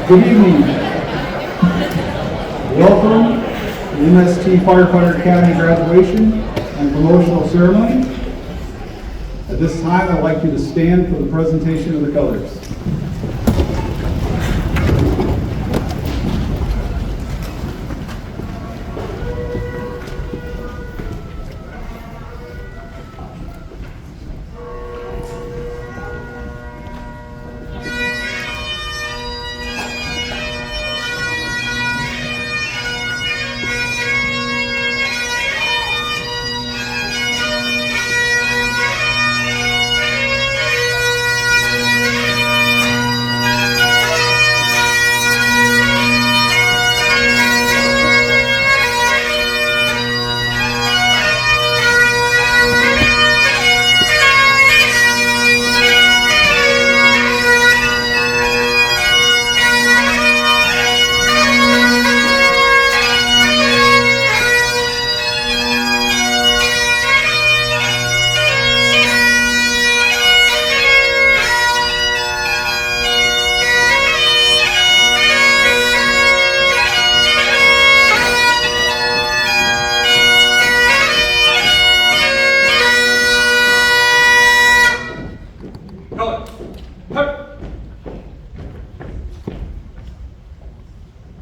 Good evening. Welcome to the MST Firefighter Academy graduation and promotional ceremony. At this time, I'd like you to stand for the presentation of the colors.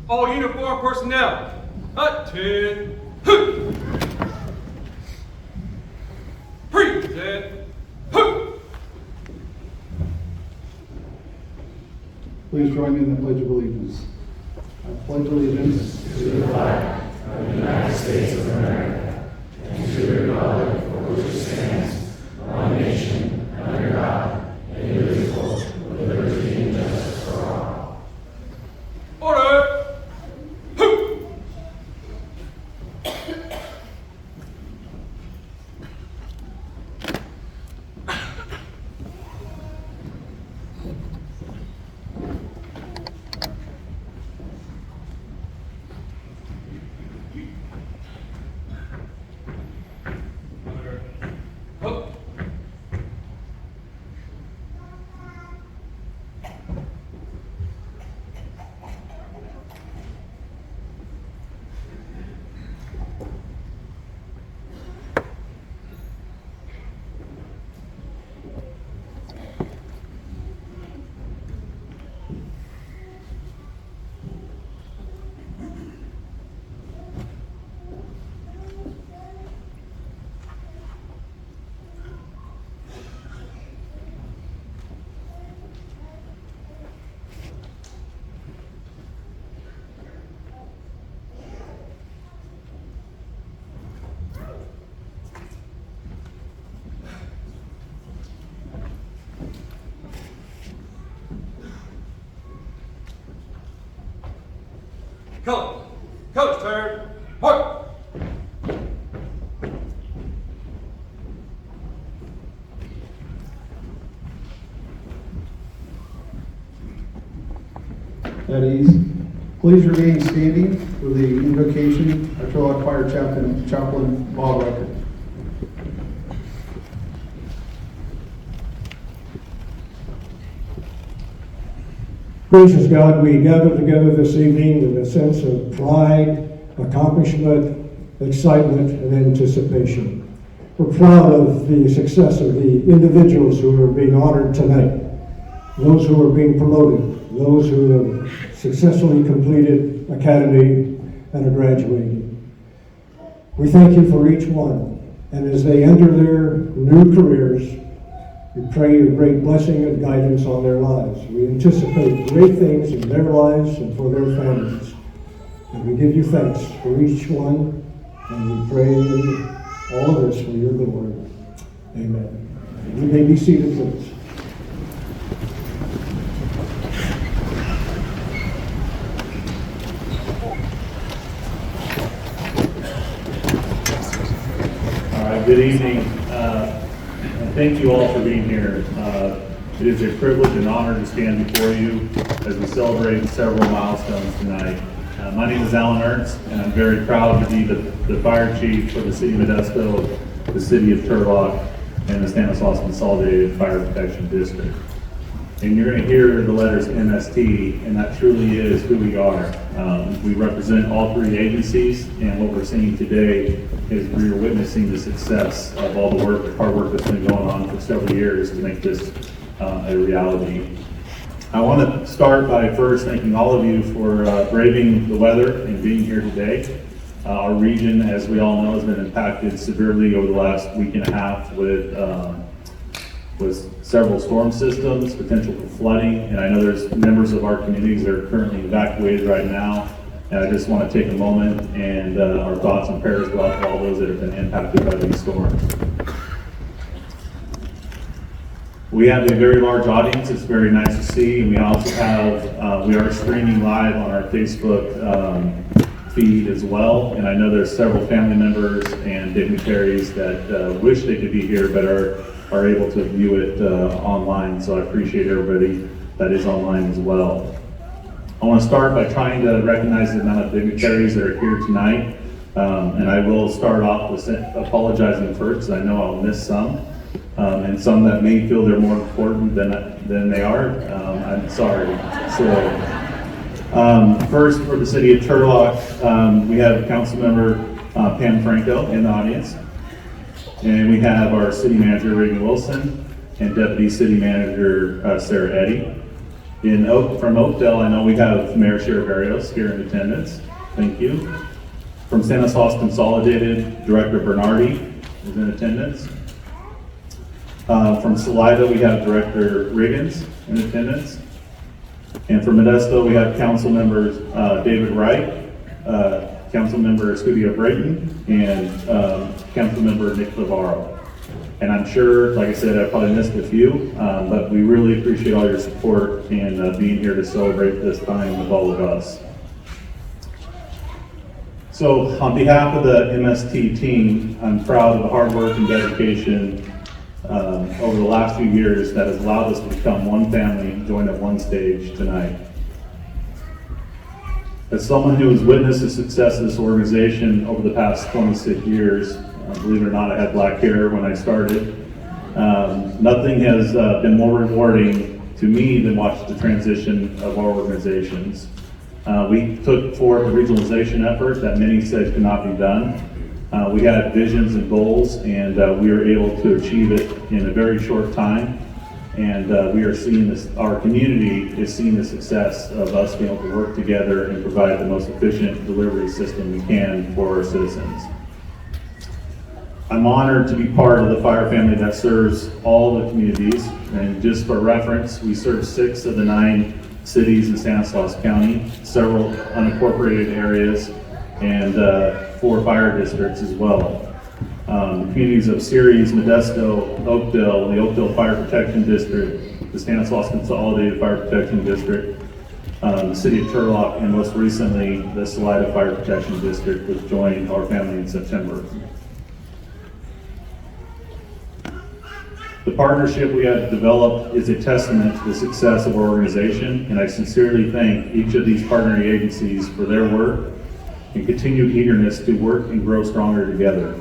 All uniform personnel, attend. Present. Please join me in the Pledge of Allegiance. I pledge allegiance to the flag of the United States of America and to the republic for which it stands, one nation, under God, indivisible, with liberty and justice for all. Order. Colors turn. Mark. at ease. Please remain standing for the invocation of Turlock Fire Chaplain Bob Record. Gracious God, we gather together this evening with a sense of pride, accomplishment, excitement, and anticipation. We're proud of the success of the individuals who are being honored tonight, those who are being promoted, those who have successfully completed academy and are graduating. We thank you for each one, and as they enter their new careers, we pray your great blessing and guidance on their lives. We anticipate great things in their lives and for their families. And we give you thanks for each one, and we pray all of this for your glory. Amen. You may be seated, please. All right, good evening. And thank you all for being here. It is a privilege and honor to stand before you as we celebrate several milestones tonight. My name is Alan Ernst, and I'm very proud to be the fire chief for the city of Modesto, the city of Turlock, and the Stanislaus Consolidated Fire Protection District. And you're going to hear the letters MST, and that truly is who we are. We represent all three agencies, and what we're seeing today is we are witnessing the success of all the work, the hard work that's been going on for several years to make this a reality. I want to start by first thanking all of you for braving the weather and being here today. Our region, as we all know, has been impacted severely over the last week and a half with several storm systems, potential for flooding, and I know there's members of our communities that are currently evacuated right now. And I just want to take a moment and our thoughts and prayers go out to all those that have been impacted by these storms. We have a very large audience. It's very nice to see, and we also have, we are streaming live on our Facebook feed as well. And I know there's several family members and dignitaries that wish they could be here, but are able to view it online. So I appreciate everybody that is online as well. I want to start by trying to recognize the amount of dignitaries that are here tonight. And I will start off with apologizing first, because I know I'll miss some. And some that may feel they're more important than they are. I'm sorry. So, first for the city of Turlock, we have Councilmember Pam Franco in the audience. And we have our city manager, Reagan Wilson, and deputy city manager, Sarah Eddy. From Oakdale, I know we have Mayor Barrios here in attendance. Thank you. From Stanislaus Consolidated, Director Bernardi is in attendance. From Salida, we have Director Riggins in attendance. And from Modesto, we have Council Members David Wright, Council Member Scudio Brayton, and Council Member Nick Navarro. And I'm sure, like I said, I probably missed a few, but we really appreciate all your support and being here to celebrate this time with all of us. So on behalf of the MST team, I'm proud of the hard work and dedication over the last few years that has allowed us to become one family, joined at one stage tonight. As someone who has witnessed the success of this organization over the past 26 years, believe it or not, I had black hair when I started. Nothing has been more rewarding to me than watching the transition of our organizations. We took forward a regionalization effort that many said could not be done. We had visions and goals, and we were able to achieve it in a very short time. And we are seeing this, our community is seeing the success of us being able to work together and provide the most efficient delivery system we can for our citizens. I'm honored to be part of the fire family that serves all the communities. And just for reference, we serve 6 of the 9 cities in Stanislaus County, several unincorporated areas, and 4 fire districts as well. Communities of Ceres, Modesto, Oakdale, the Oakdale Fire Protection District, the Stanislaus Consolidated Fire Protection District, the city of Turlock, and most recently, the Salida Fire Protection District, which joined our family in September. The partnership we have developed is a testament to the success of our organization, and I sincerely thank each of these partnering agencies for their work and continued eagerness to work and grow stronger together.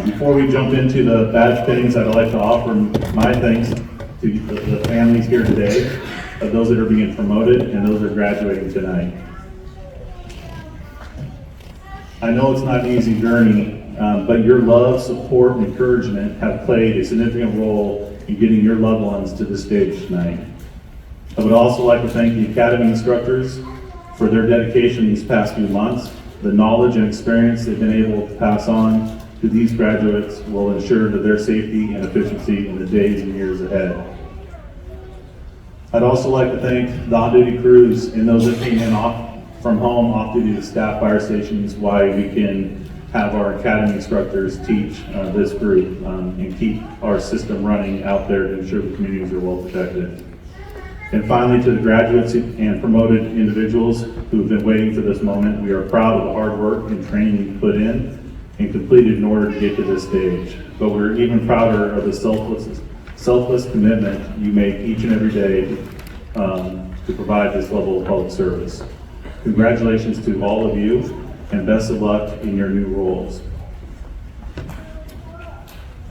Before we jump into the badge pinnings, I'd like to offer my thanks to the families here today, of those that are being promoted and those that are graduating tonight. I know it's not an easy journey, but your love, support, and encouragement have played a significant role in getting your loved ones to this stage tonight. I would also like to thank the Academy instructors for their dedication these past few months. The knowledge and experience they've been able to pass on to these graduates will ensure that their safety and efficiency in the days and years ahead. I'd also like to thank the on-duty crews and those that came in from home, off-duty to staff fire stations, why we can have our academy instructors teach this group and keep our system running out there to ensure the communities are well protected. And finally, to the graduates and promoted individuals who have been waiting for this moment, we are proud of the hard work and training you put in and completed in order to get to this stage. But we're even prouder of the selfless commitment you make each and every day to provide this level of public service. Congratulations to all of you, and best of luck in your new roles.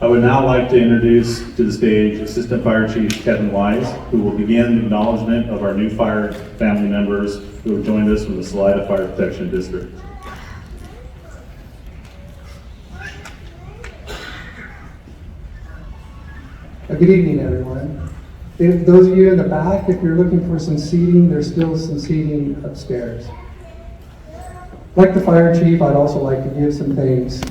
I would now like to introduce to the stage Assistant Fire Chief Kevin Wise, who will begin the acknowledgement of our new fire family members who have joined us from the Salida Fire Protection District. Good evening, everyone. If those of you in the back, if you're looking for some seating, there's still some seating upstairs. Like the fire chief, I'd also like to give some thanks,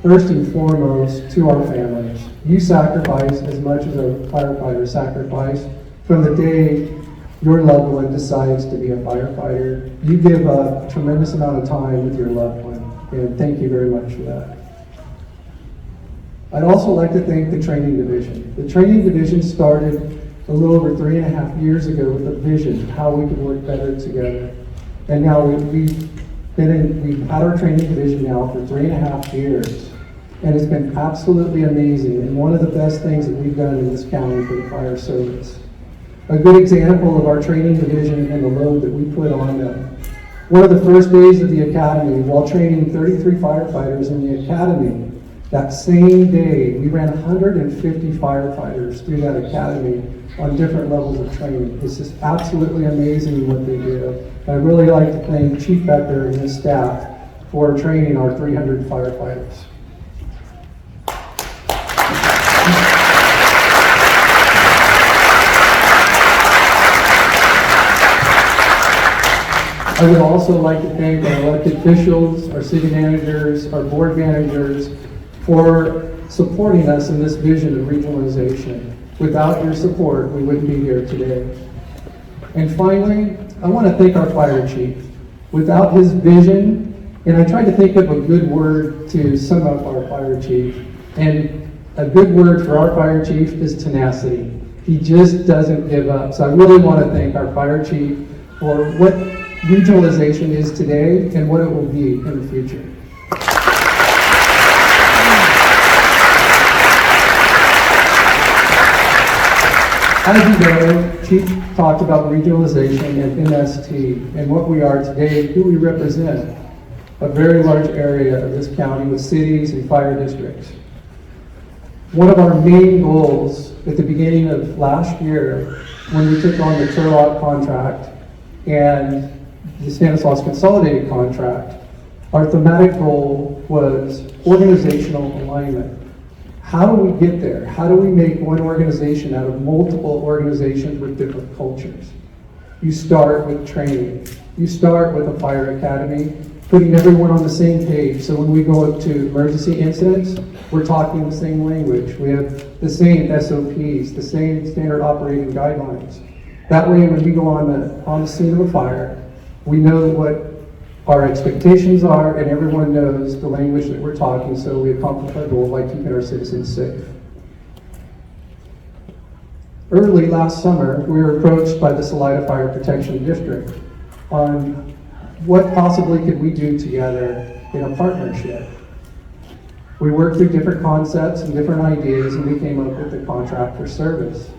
first and foremost, to our families. You sacrifice as much as a firefighter sacrifice from the day your loved one decides to be a firefighter. You give up a tremendous amount of time with your loved one, and thank you very much for that. I'd also like to thank the training division. The training division started a little over 3.5 years ago with a vision of how we could work better together. And now we've had our training division now for 3.5 years. And it's been absolutely amazing and one of the best things that we've done in this county for the fire service. A good example of our training division and the load that we put on them. One of the first days of the academy, while training 33 firefighters in the academy, that same day, we ran 150 firefighters through that academy on different levels of training. It's just absolutely amazing what they do. I'd really like to thank Chief Becker and his staff for training our 300 firefighters. I would also like to thank our elected officials, our city managers, our board managers, for supporting us in this vision of regionalization. Without your support, we wouldn't be here today. And finally, I want to thank our fire chief. Without his vision, and I tried to think of a good word to sum up our fire chief, and a good word for our fire chief is tenacity. He just doesn't give up. So I really want to thank our fire chief for what regionalization is today and what it will be in the future. As you know, Chief talked about regionalization and MST and what we are today, who we represent, a very large area of this county with cities and fire districts. One of our main goals at the beginning of last year, when we took on the Turlock contract and the Stanislaus Consolidated contract, our thematic goal was organizational alignment. How do we get there? How do we make one organization out of multiple organizations with different cultures? You start with training. You start with a fire academy, putting everyone on the same page. So when we go up to emergency incidents, we're talking the same language. We have the same SOPs, the same standard operating guidelines. That way, when we go on the scene of a fire, we know what our expectations are, and everyone knows the language that we're talking, so we accomplish our goal by keeping our citizens safe. Early last summer, we were approached by the Salida Fire Protection District on what possibly could we do together in a partnership. We worked through different concepts and different ideas, and we came up with the contract for service.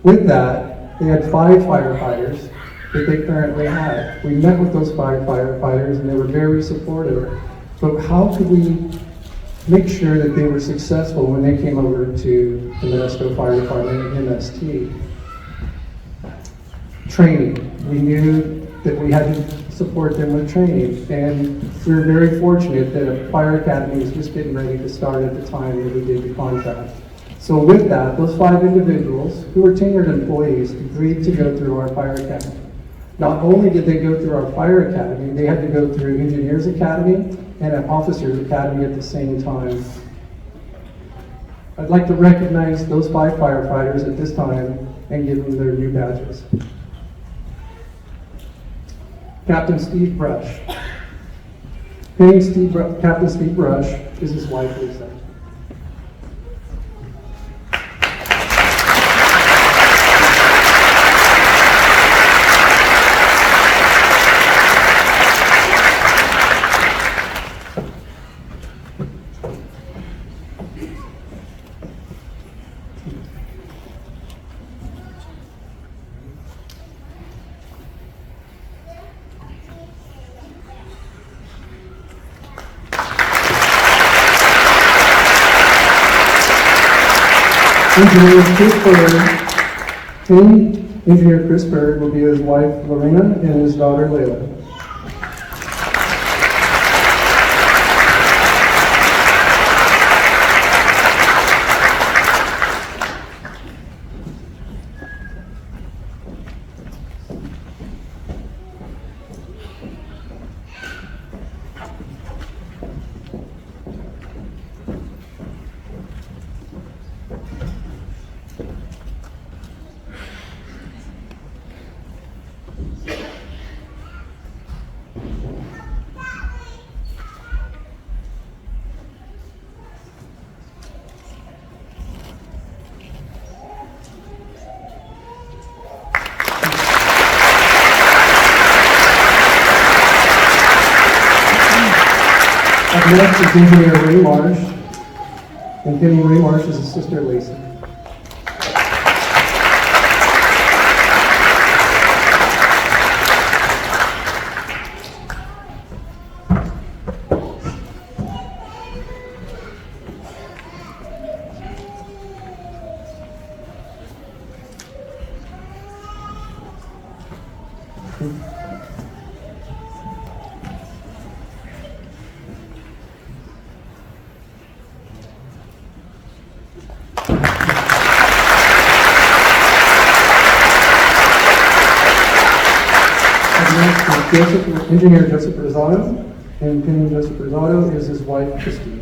With that, they had 5 firefighters that they currently had. We met with those 5 firefighters and they were very supportive. But how could we make sure that they were successful when they came over to the Modesto Fire Department and MST? Training. We knew that we had to support them with training, and we were very fortunate that a fire academy was just getting ready to start at the time that we did the contract. So with that, those 5 individuals who were tenured employees agreed to go through our fire academy. Not only did they go through our fire academy, they had to go through engineers academy and an officers academy at the same time. I'd like to recognize those 5 firefighters at this time and give them their new badges. Captain Steve Brush. Captain Steve Brush is his wife, Lisa. Engineer Chris Bird will be his wife Lorena and his daughter Layla. Up next is Engineer Ray Marsh, and Penny Ray Marsh is his sister Lacey. Engineer Joseph Rosado, and Penny Joseph Rosado is his wife Christine.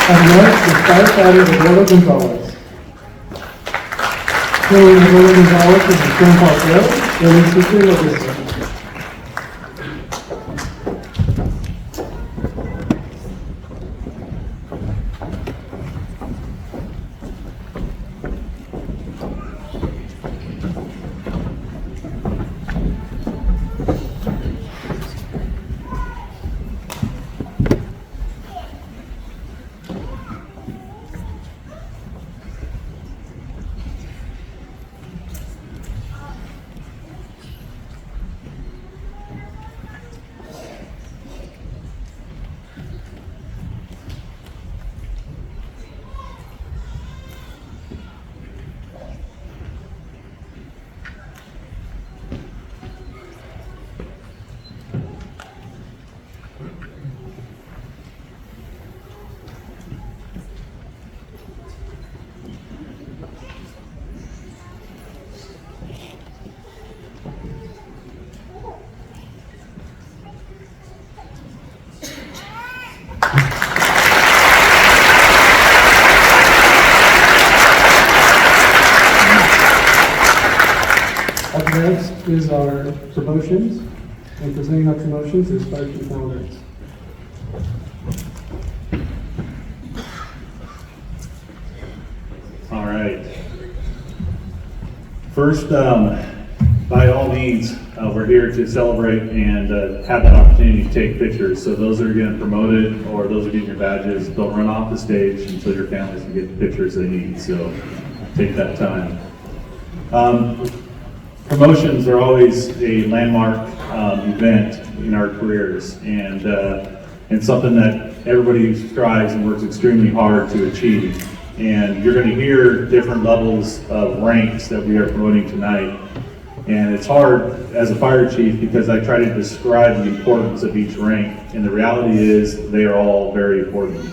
Up next is firefighter Eduardo Gonzalez. Penny Eduardo Gonzalez is his grandpa Bill, and his sister Larissa. Up next is our promotions, and presenting our promotions is Fire Chief Al Ritz. All right. First, by all means, we're here to celebrate and have the opportunity to take pictures. So those that are getting promoted or those that are getting your badges, don't run off the stage until your families can get the pictures they need. So take that time. Promotions are always a landmark event in our careers, and something that everybody strives and works extremely hard to achieve. And you're going to hear different levels of ranks that we are promoting tonight. And it's hard as a fire chief because I try to describe the importance of each rank, and the reality is they are all very important.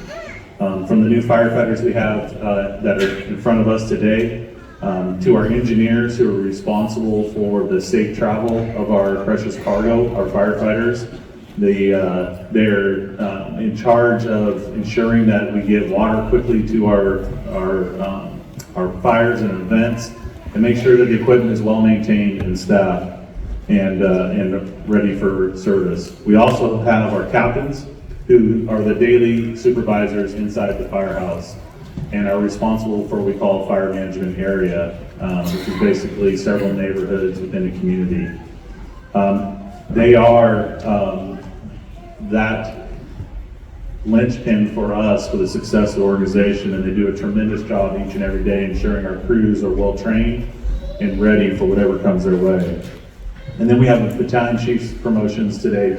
From the new firefighters we have that are in front of us today, to our engineers who are responsible for the safe travel of our precious cargo, our firefighters. They're in charge of ensuring that we get water quickly to our fires and events, and make sure that the equipment is well maintained and staffed and ready for service. We also have our captains, who are the daily supervisors inside the firehouse. and are responsible for what we call a fire management area, which is basically several neighborhoods within a community. They are that linchpin for us for the success of the organization, and they do a tremendous job each and every day ensuring our crews are well trained and ready for whatever comes their way. And then we have the battalion chief's promotions today,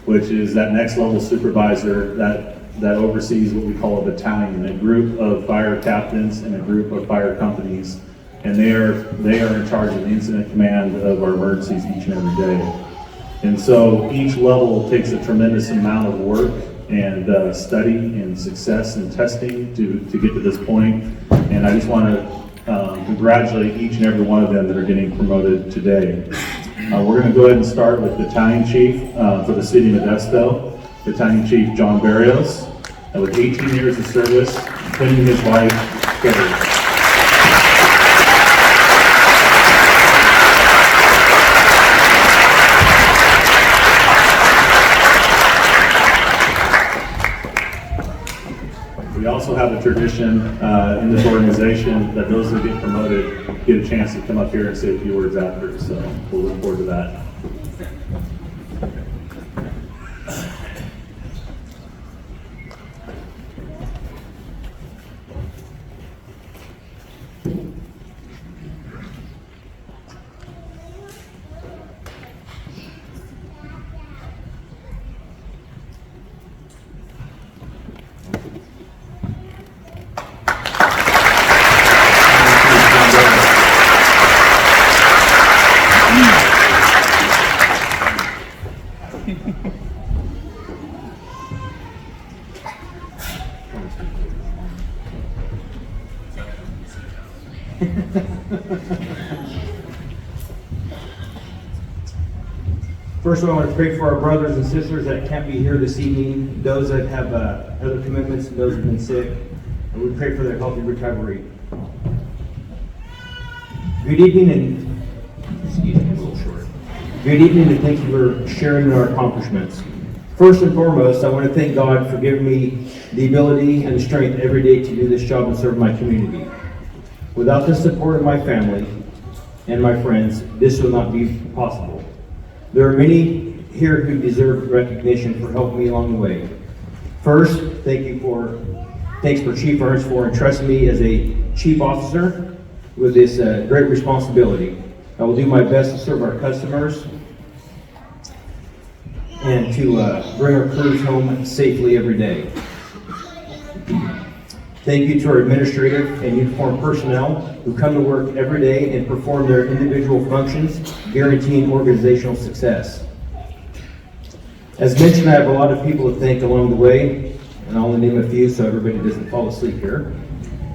which is that next level supervisor that oversees what we call a battalion, a group of fire captains and a group of fire companies, and they are in charge of the incident command of our emergencies each and every day. And so each level takes a tremendous amount of work and study and success and testing to get to this point. And I just want to congratulate each and every one of them that are getting promoted today. We're going to go ahead and start with Battalion Chief for the City of Modesto, Battalion Chief John Barrios, and with 18 years of service, including his wife, Carrie. We also have a tradition in this organization that those that get promoted get a chance to come up here and say a few words after, so we'll look forward to that. First of all, I want to pray for our brothers and sisters that can't be here this evening, those that have other commitments, and those that have been sick, and we pray for their healthy recovery. Good evening, and excuse me, a little short. Good evening, and thank you for sharing our accomplishments. First and foremost, I want to thank God for giving me the ability and the strength every day to do this job and serve my community. Without the support of my family and my friends, this would not be possible. There are many here who deserve recognition for helping me along the way. First, thanks for Chief Ernst for entrusting me as a chief officer with this great responsibility. I will do my best to serve our customers and to bring our crews home safely every day. Thank you to our administrative and uniformed personnel who come to work every day and perform their individual functions, guaranteeing organizational success. As mentioned, I have a lot of people to thank along the way, and I'll only name a few so everybody doesn't fall asleep here.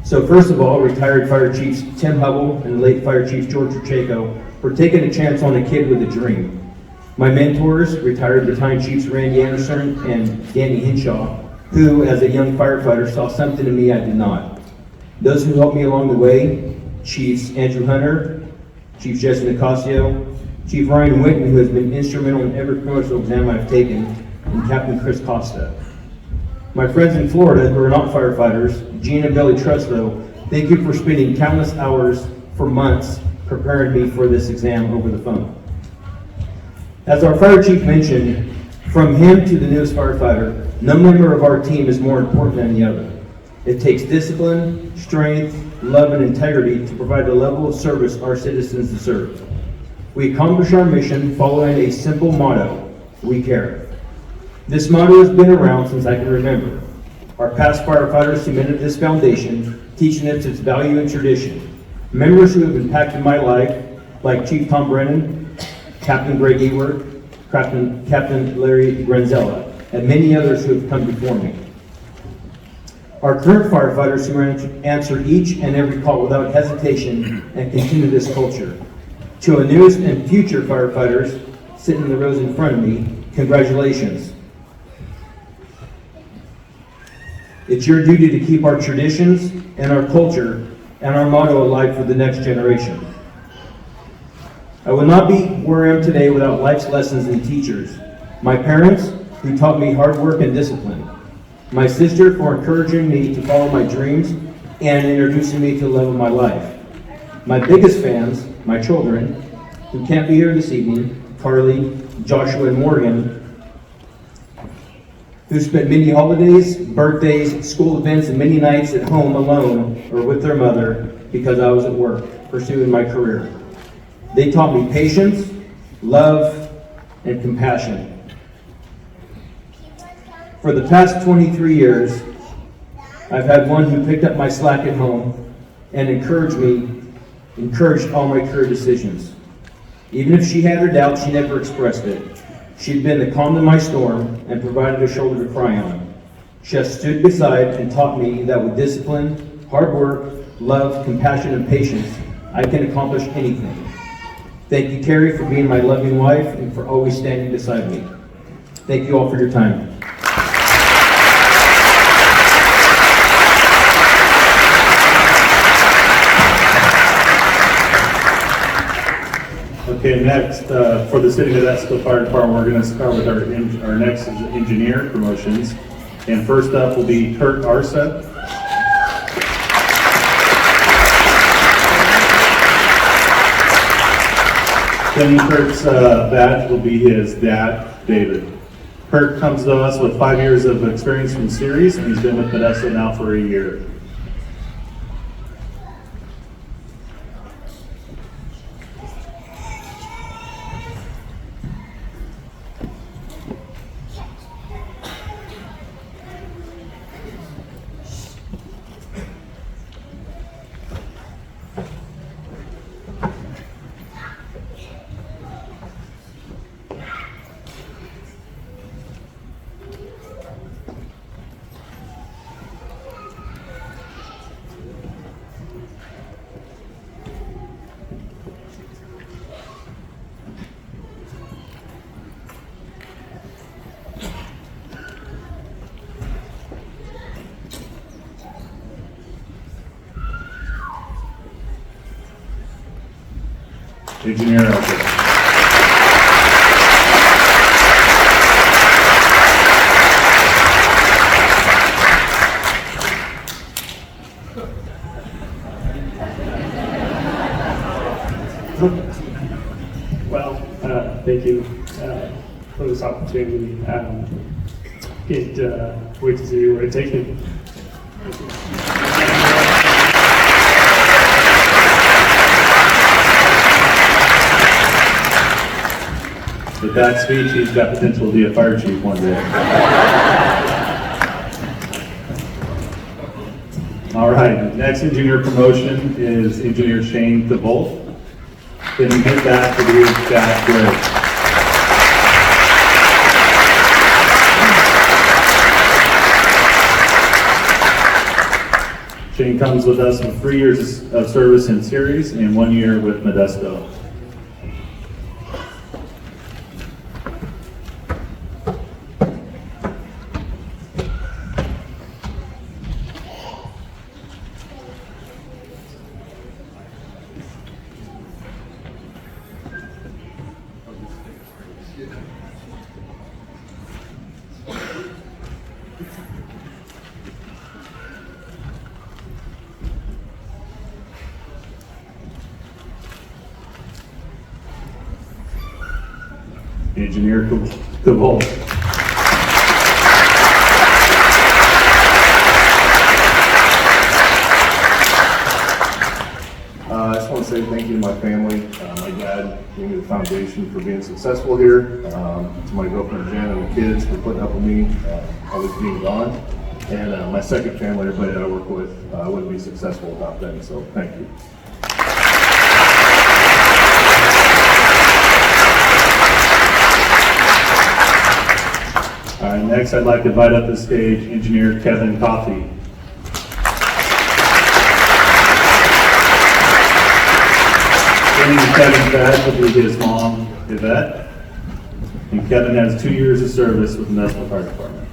So first of all, retired Fire Chiefs Tim Hubble and late Fire Chief George Pacheco for taking a chance on a kid with a dream. My mentors, retired Battalion Chiefs Randy Anderson and Danny Hinshaw, who, as a young firefighter, saw something in me I did not. Those who helped me along the way, Chiefs Andrew Hunter, Chief Jesse Nicasio, Chief Ryan Whitten, who has been instrumental in every promotional exam I've taken, and Captain Chris Costa. My friends in Florida who are not firefighters, Gene and Billy Truslow, thank you for spending countless hours for months preparing me for this exam over the phone. As our fire chief mentioned, from him to the newest firefighter, no member of our team is more important than the other. It takes discipline, strength, love, and integrity to provide the level of service our citizens deserve. We accomplish our mission following a simple motto: we care. This motto has been around since I can remember. Our past firefighters cemented this foundation, teaching us its value and tradition. Members who have impacted my life, like Chief Tom Brennan, Captain Greg Ewert, Captain Larry Granzella, and many others who have come before me. Our current firefighters who answer each and every call without hesitation and continue this culture. To our newest and future firefighters sitting in the rows in front of me, congratulations. It's your duty to keep our traditions and our culture and our motto alive for the next generation. I would not be where I am today without life's lessons and teachers. My parents, who taught me hard work and discipline. my sister for encouraging me to follow my dreams and introducing me to the love of my life. My biggest fans, my children, who can't be here this evening, Carly, Joshua, and Morgan, who spent many holidays, birthdays, school events, and many nights at home alone or with their mother because I was at work pursuing my career. They taught me patience, love, and compassion. For the past 23 years, I've had one who picked up my slack at home and encouraged all my career decisions. Even if she had her doubts, she never expressed it. She'd been the calm in my storm and provided a shoulder to cry on. She has stood beside and taught me that with discipline, hard work, love, compassion, and patience, I can accomplish anything. Thank you, Carrie, for being my loving wife and for always standing beside me. Thank you all for your time. Okay, next, for the City of Modesto Fire Department, we're going to start with our next engineer promotions. And first up will be Kurt Arset. Then Kurt's badge will be his dad, David. Kurt comes to us with 5 years of experience from Ceres, and he's been with Modesto now for a year. Engineer Elton. Well, thank you for this opportunity. Can't wait to see where it takes me. With that speech, he's got potential to be a fire chief one day. All right, next engineer promotion is Engineer Shane DeVolf. Then we hit that to be Jack Gray. Shane comes with us with 3 years of service in Ceres and 1 year with Modesto. Engineer DeVolf. I just want to say thank you to my family, my dad gave me the foundation for being successful here, to my girlfriend Jen and the kids for putting up with me, always being gone, and my second family, everybody that I work with, I wouldn't be successful without them, so thank you. All right, next I'd like to invite up to the stage Engineer Kevin Coffey. Kevin's dad will be his mom, Yvette. And Kevin has 2 years of service with the Modesto Fire Department.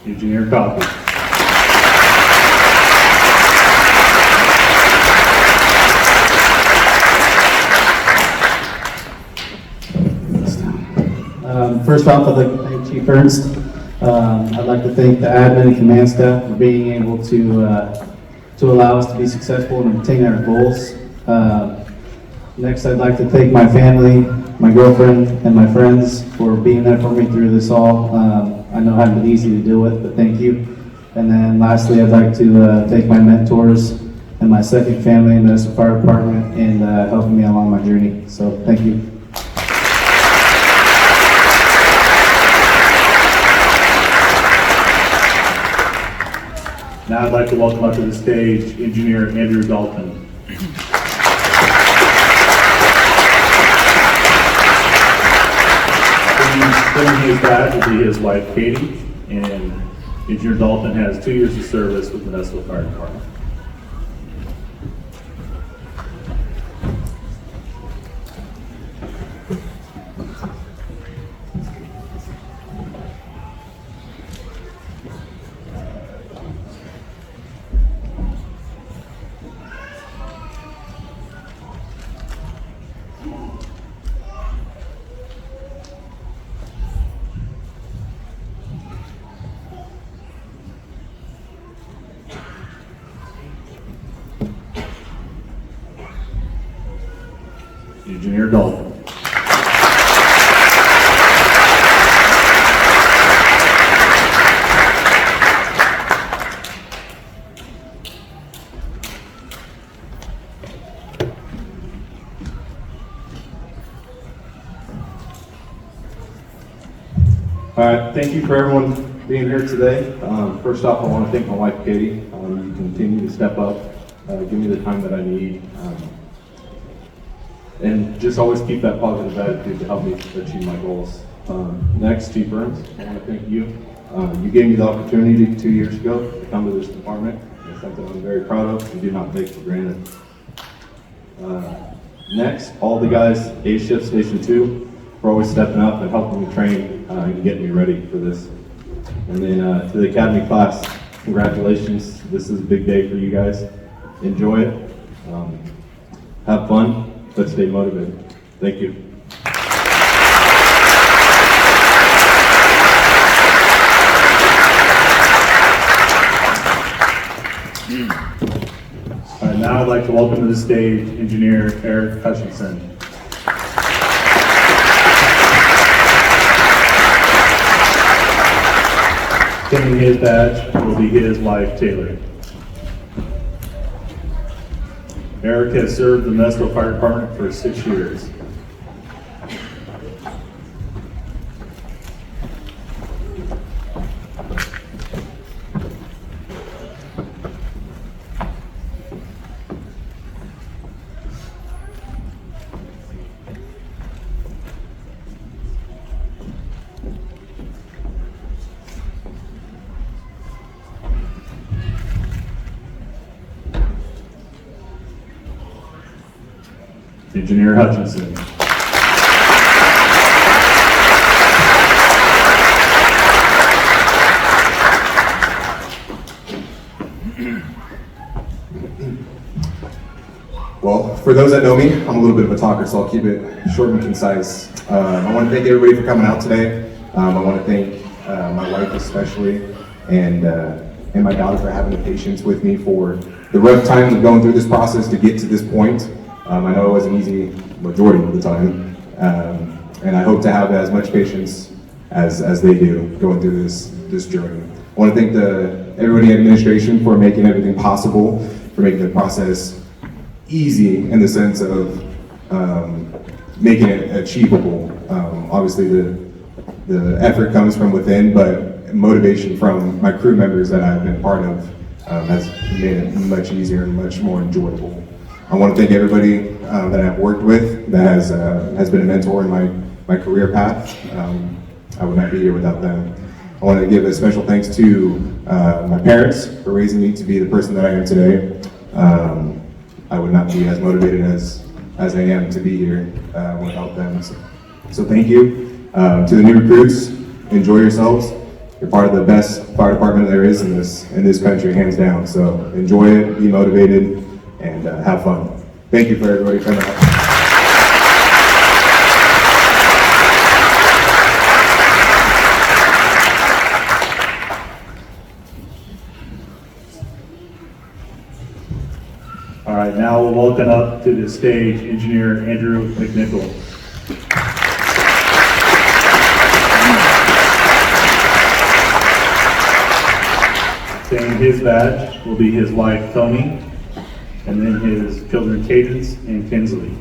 Engineer Coffey. First off, I'd like to thank Chief Ernst. I'd like to thank the admin and command staff for being able to allow us to be successful and attain our goals. Next, I'd like to thank my family, my girlfriend, and my friends for being there for me through this all. I know it hasn't been easy to deal with, but thank you. And then lastly, I'd like to thank my mentors and my second family in the Minnesota Fire Department and helping me along my journey. So thank you. Now I'd like to welcome up to the stage Engineer Andrew Dalton. Filling his badge will be his wife Katie, and Engineer Dalton has 2 years of service with the Minnesota Fire Department. Engineer Dalton. All right, thank you for everyone being here today. First off, I want to thank my wife, Katie. You continue to step up, give me the time that I need, and just always keep that positive attitude to help me achieve my goals. Next, Chief Ernst, I want to thank you. You gave me the opportunity 2 years ago to come to this department. It's something I'm very proud of and do not take for granted. Next, all the guys, A Shift Station 2, for always stepping up and helping me train and getting me ready for this. And then to the Academy class, congratulations. This is a big day for you guys. Enjoy it. Have fun, but stay motivated. Thank you. All right, now I'd like to welcome to the stage Engineer Eric Hutchinson. Pinning his badge will be his wife, Taylor. Eric has served the Minnesota Fire Department for 6 years. Engineer Hutchinson. Well, for those that know me, I'm a little bit of a talker, so I'll keep it short and concise. I want to thank everybody for coming out today. I want to thank my wife especially, and my daughter for having the patience with me for the rough times of going through this process to get to this point. I know it wasn't easy majority of the time, and I hope to have as much patience as they do going through this journey. I want to thank everybody in administration for making everything possible, for making the process easy in the sense of making it achievable. Obviously, the effort comes from within, but motivation from my crew members that I've been part of has made it much easier and much more enjoyable. I want to thank everybody that I've worked with that has been a mentor in my career path. I would not be here without them. I want to give a special thanks to my parents for raising me to be the person that I am today. I would not be as motivated as I am to be here without them. So thank you. To the new recruits, enjoy yourselves. You're part of the best fire department there is in this country, hands down. So enjoy it, be motivated, and have fun. Thank you for everybody coming out. All right, now we'll welcome up to the stage Engineer Andrew McNichol. Saying his badge will be his wife Tony, and then his children Cadence and Kinsley.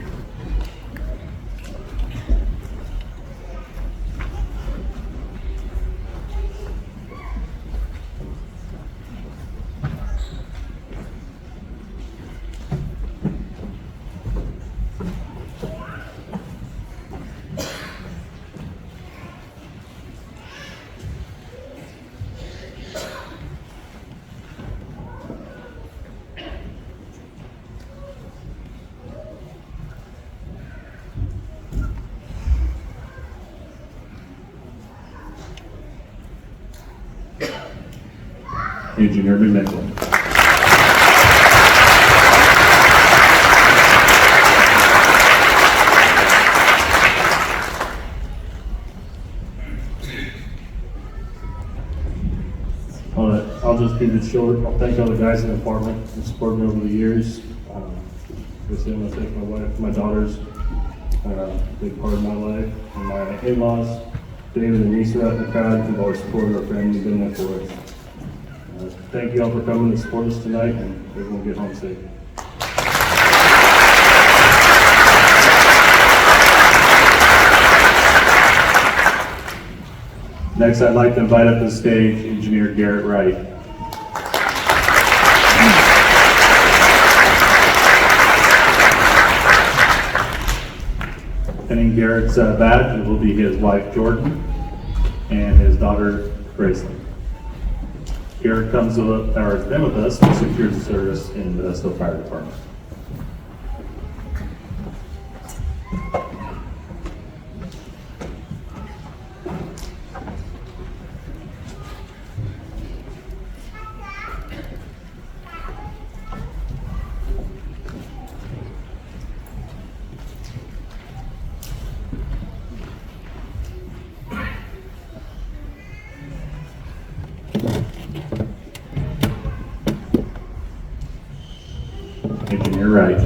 Engineer McNichol. I'll just keep it short. I'll thank all the guys in the department who supported me over the years. Obviously, I'm going to thank my wife, my daughters, a big part of my life, and my in-laws, David and Lisa out in the crowd, who've always supported our family and been there for us. Thank you all for coming to support us tonight, and everyone get home safe. Next, I'd like to invite up to the stage Engineer Garrett Wright. Pinning Garrett's badge will be his wife Jordan and his daughter Graceland. Garrett has been with us for 6 years of service in the Modesto Fire Department. Engineer Wright.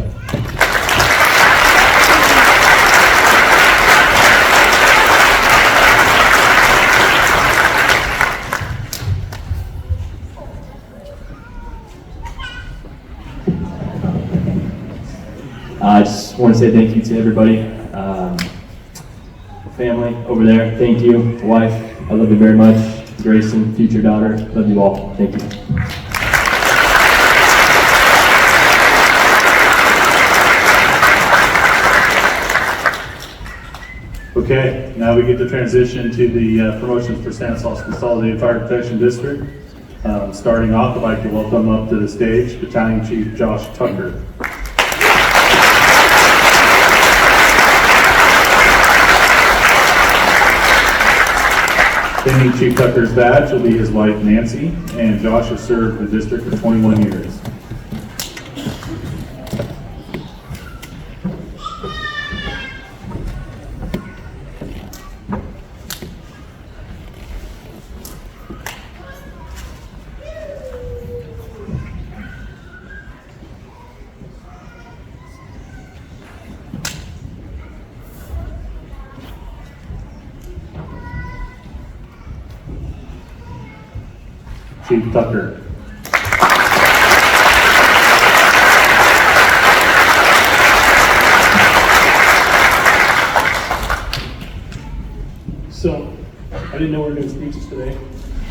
I just want to say thank you to everybody. Family over there, thank you. Wife, I love you very much. Grayson, future daughter, love you all. Thank you. Okay, now we get to transition to the promotions for Stanislaus Consolidated Fire Protection District. Starting off, I'd like to welcome up to the stage Battalion Chief Josh Tucker. Pinning Chief Tucker's badge will be his wife Nancy, and Josh has served the district for 21 years. Chief Tucker. So, I didn't know we were doing speeches today,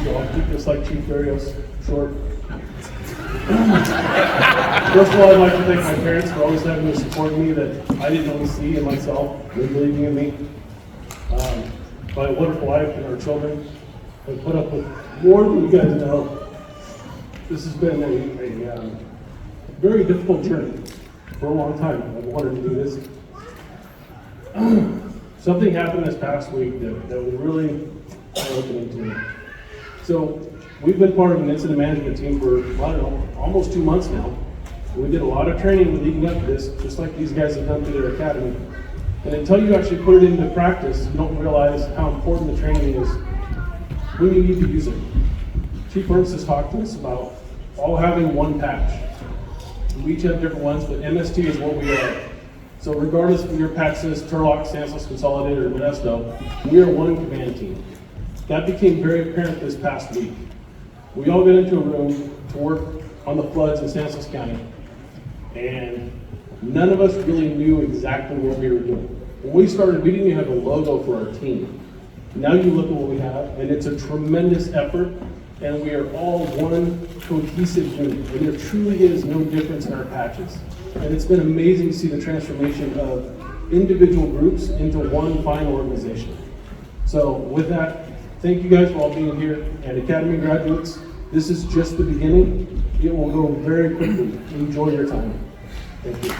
so I'll keep this like Chief Barrios, short. First of all, I'd like to thank my parents for always having to support me that I didn't always see in myself, they believing in me. My wonderful wife and our children have put up with more than you guys know. This has been a very difficult journey for a long time. I've wanted to do this. Something happened this past week that was really eye-opening to me. So we've been part of an incident management team for, I don't know, almost 2 months now. We did a lot of training leading up to this, just like these guys have done through their academy. And until you actually put it into practice, you don't realize how important the training is when you need to use it. Chief Ernst has talked to us about all having one patch. We each have different ones, but MST is what we are. So regardless if your patch says Turlock, Sansos, Consolidated, or Modesto, we are one command team. That became very apparent this past week. We all got into a room to work on the floods in Sansos County, and none of us really knew exactly what we were doing. When we started, we didn't even have a logo for our team. Now you look at what we have, and it's a tremendous effort, and we are all one cohesive unit, and there truly is no difference in our patches. And it's been amazing to see the transformation of individual groups into one fine organization. So with that, thank you guys for all being here, and Academy graduates, this is just the beginning. It will go very quickly. Enjoy your time. Thank you.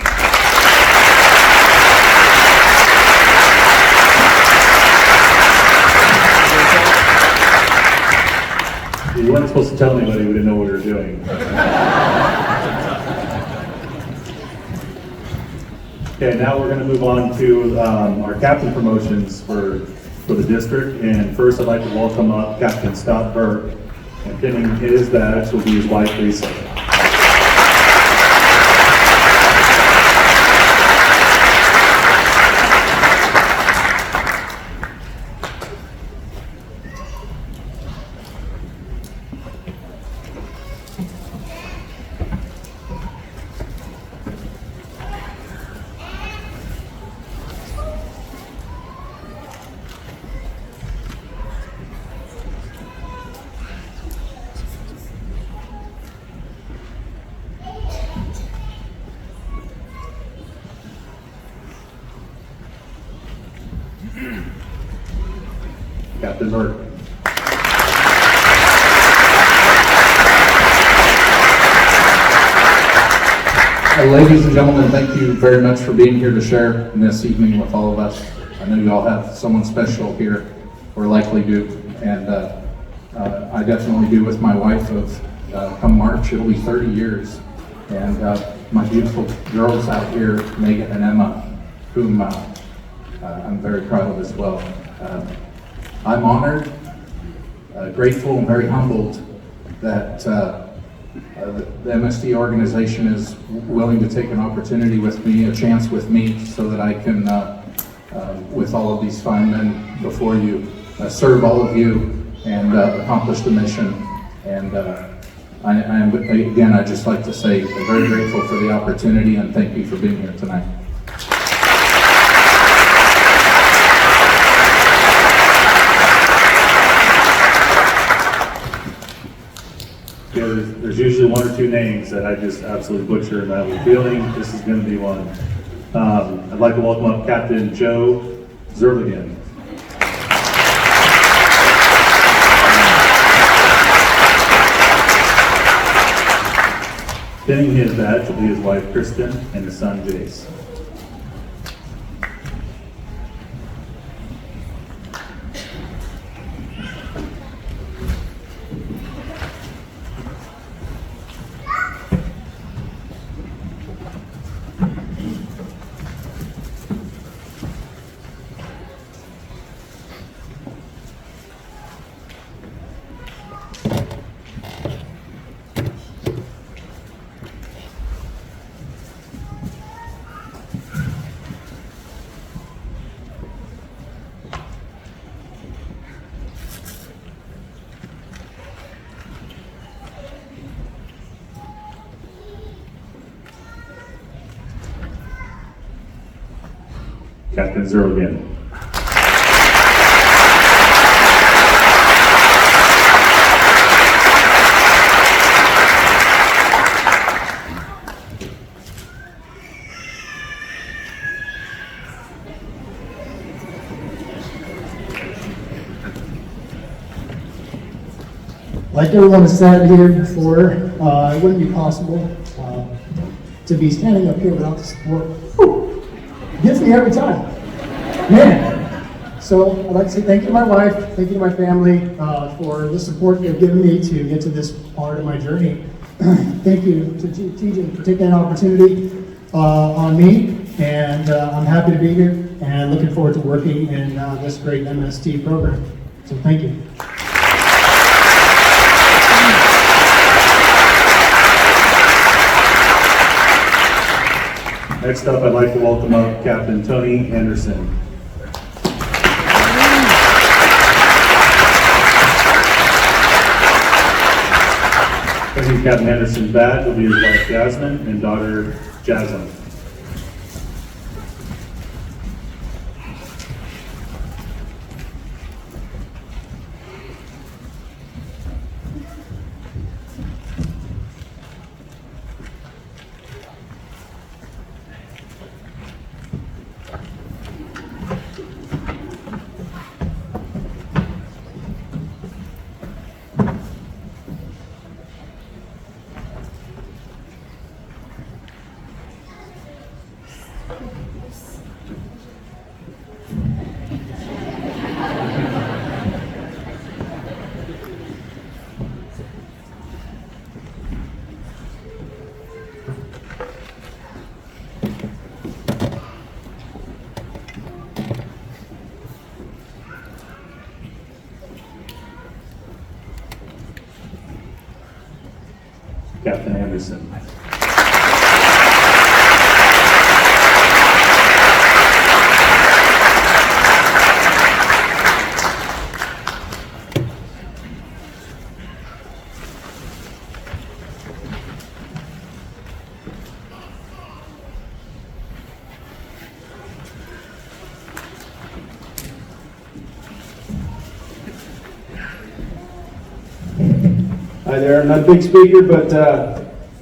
You weren't supposed to tell anybody we didn't know what we were doing. Okay, now we're going to move on to our captain promotions for the district. And first, I'd like to welcome up Captain Scott Burke, and pinning his badge will be his wife, Lisa. Captain Burke. Ladies and gentlemen, thank you very much for being here to share this evening with all of us. I know you all have someone special here, or likely do, and I definitely do with my wife of come March, it'll be 30 years. And my beautiful girls out here, Megan and Emma, whom I'm very proud of as well. I'm honored, grateful, and very humbled that the MST organization is willing to take an opportunity with me, a chance with me, so that I can, with all of these fine men before you, serve all of you and accomplish the mission. And I'd just like to say I'm very grateful for the opportunity, and thank you for being here tonight. Yeah, there's usually one or two names that I just absolutely butcher, and I have a feeling this is going to be one. I'd like to welcome up Captain Joe Zerligan. Pinning his badge will be his wife Kristen and his son Jace. Captain Zerligan. Like everyone has said here before, it wouldn't be possible to be standing up here without the support. Whew, gets me every time. Man, So I'd like to say thank you to my wife, thank you to my family for the support they've given me to get to this part of my journey. Thank you to TJ for taking that opportunity on me, and I'm happy to be here and looking forward to working in this great MST program. So thank you. Next up, I'd like to welcome up Captain Tony Anderson. Present Captain Anderson's badge will be his wife Jasmine and daughter Jasmine. Captain Anderson. Hi there, I'm not a big speaker, but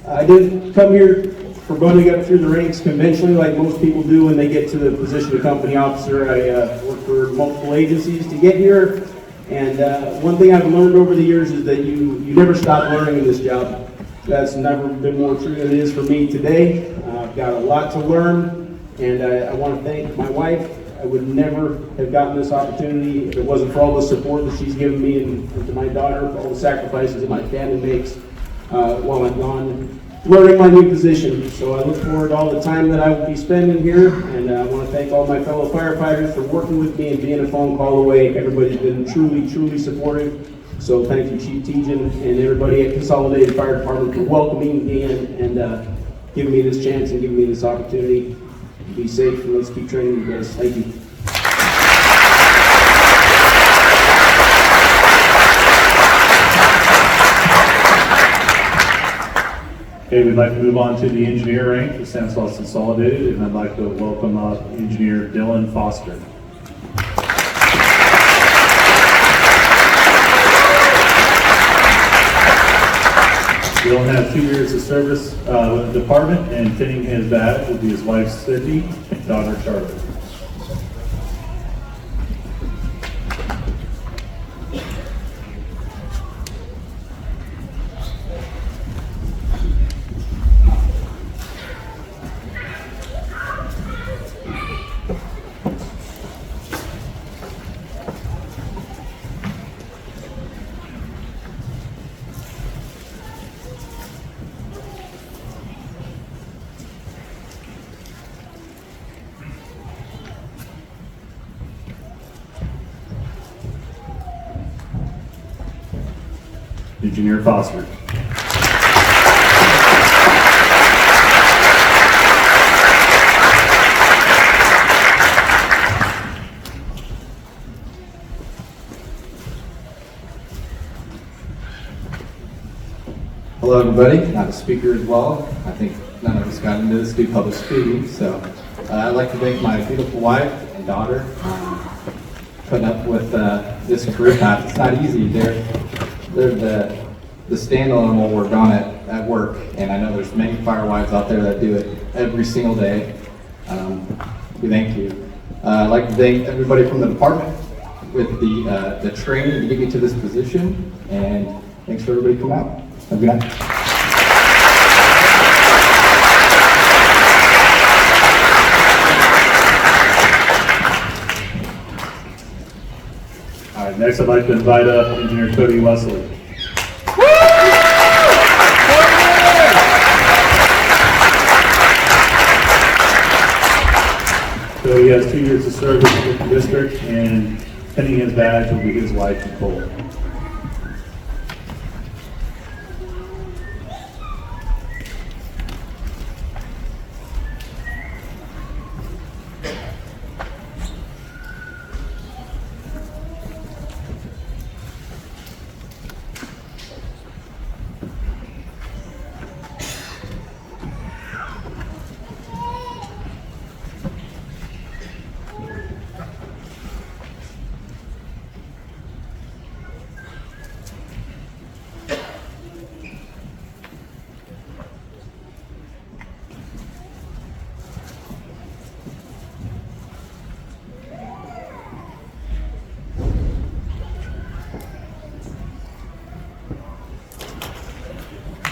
I didn't come here for running up through the ranks conventionally like most people do when they get to the position of company officer. I worked for multiple agencies to get here, and one thing I've learned over the years is that you never stop learning in this job. That's never been more true than it is for me today. I've got a lot to learn, and I want to thank my wife. I would never have gotten this opportunity if it wasn't for all the support that she's given me and to my daughter, for all the sacrifices that my family makes while I'm gone, learning my new position. So I look forward to all the time that I will be spending here, and I want to thank all my fellow firefighters for working with me and being a phone call away. Everybody's been truly, truly supportive. So thank you, Chief Tejan, and everybody at Consolidated Fire Department for welcoming me in and giving me this chance and giving me this opportunity. Be safe, and let's keep training you guys. Thank you. Okay, we'd like to move on to the engineer rank for Stanislaus Consolidated, and I'd like to welcome up Engineer Dylan Foster. Dylan has 2 years of service with the department, and fitting his badge will be his wife Cindy and daughter Charlotte. Engineer Foster. Hello everybody, not a speaker as well. I think none of us got into this, do public speaking, so I'd like to thank my beautiful wife and daughter putting up with this career path. It's not easy. They're the standalone will work on it at work, and I know there's many fire wives out there that do it every single day. We thank you. I'd like to thank everybody from the department with the training to get me to this position, and thanks for everybody coming out. Have a good night. Next, I'd like to invite up Engineer Cody Wesley. Cody has 2 years of service with the district, and pinning his badge will be his wife, Nicole.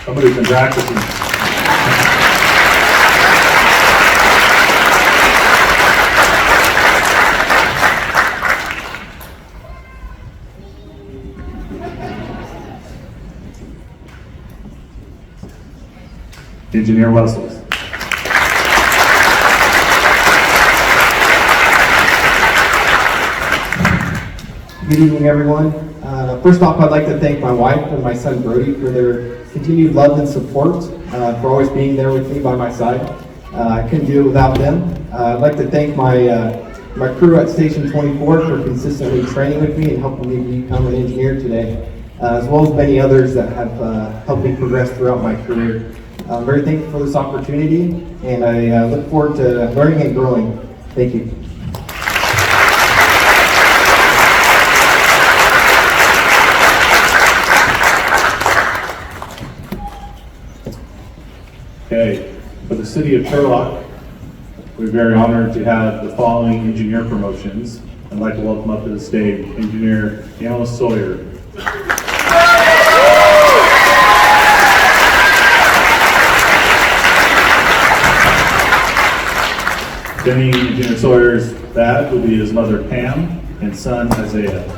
Somebody's been practicing. Engineer Wesley. Good evening, everyone. First off, I'd like to thank my wife and my son Brody for their continued love and support, for always being there with me by my side. I couldn't do it without them. I'd like to thank my crew at Station 24 for consistently training with me and helping me become an engineer today, as well as many others that have helped me progress throughout my career. I'm very thankful for this opportunity, and I look forward to learning and growing. Thank you. Okay, for the city of Turlock, we're very honored to have the following engineer promotions. I'd like to welcome up to the stage Engineer Alice Sawyer. Pinning Engineer Sawyer's badge will be his mother Pam and son Isaiah.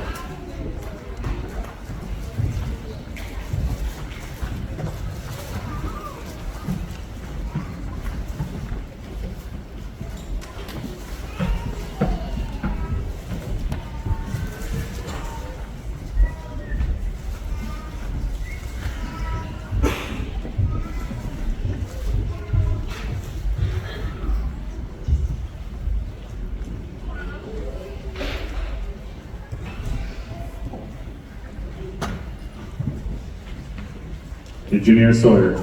Engineer Sawyer.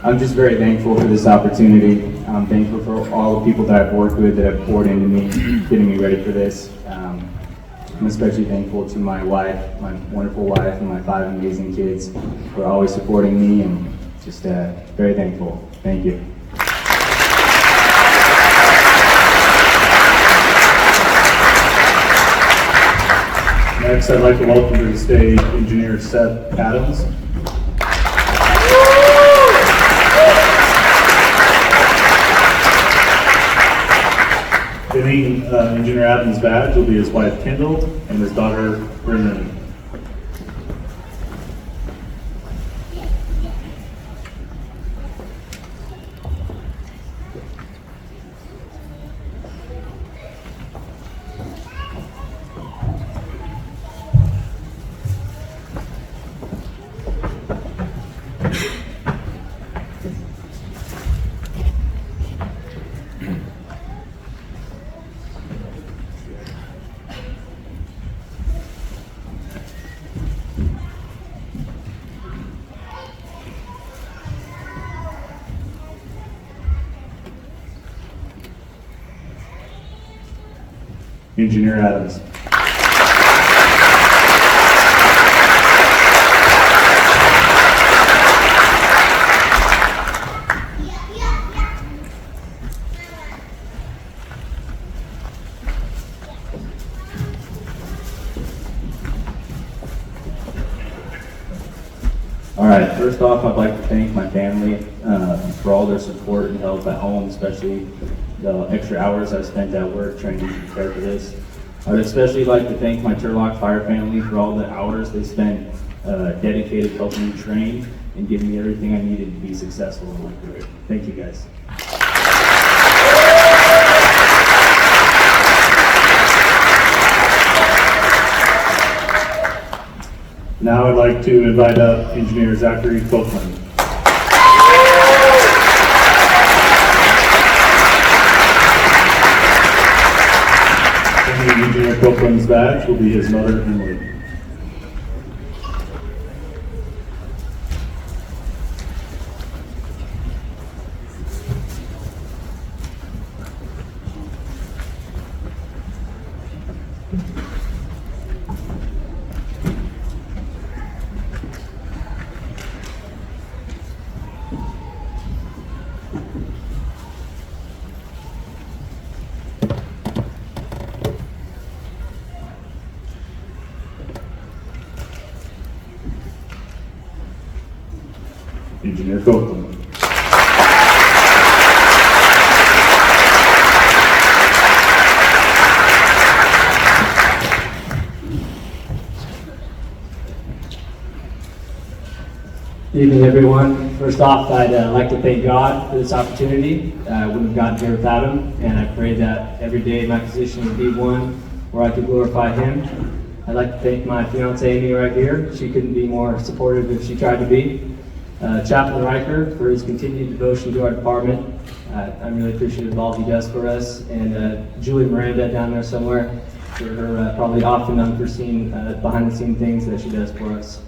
I'm just very thankful for this opportunity. I'm thankful for all the people that I've worked with that have poured into me, getting me ready for this. I'm especially thankful to my wife, my wonderful wife, and my 5 amazing kids for always supporting me, and just very thankful. Thank you. Next, I'd like to welcome to the stage Engineer Seth Adams. Pinning Engineer Adams' badge will be his wife Kendall and his daughter Brendan. Engineer Adams. All right. right, first off, I'd like to thank my family for all their support and help at home, especially the extra hours I spent at work trying to prepare for this. I would especially like to thank my Turlock Fire family for all the hours they spent dedicated helping me train and giving me everything I needed to be successful in my career. Thank you guys. Now I'd like to invite up Engineer Zachary Copeland. Engineer Copeland's badge will be his mother, Emily. Engineer Copeland. Good evening, everyone. First off, I'd like to thank God for this opportunity. I wouldn't have gotten here without Him, and I pray that every day my position would be one where I could glorify Him. I'd like to thank my fiancée, Amy, right here. She couldn't be more supportive if she tried to be. Chaplain Riker for his continued devotion to our department. I'm really appreciative of all he does for us. And Julie Miranda down there somewhere for her probably often unforeseen behind-the-scene things that she does for us.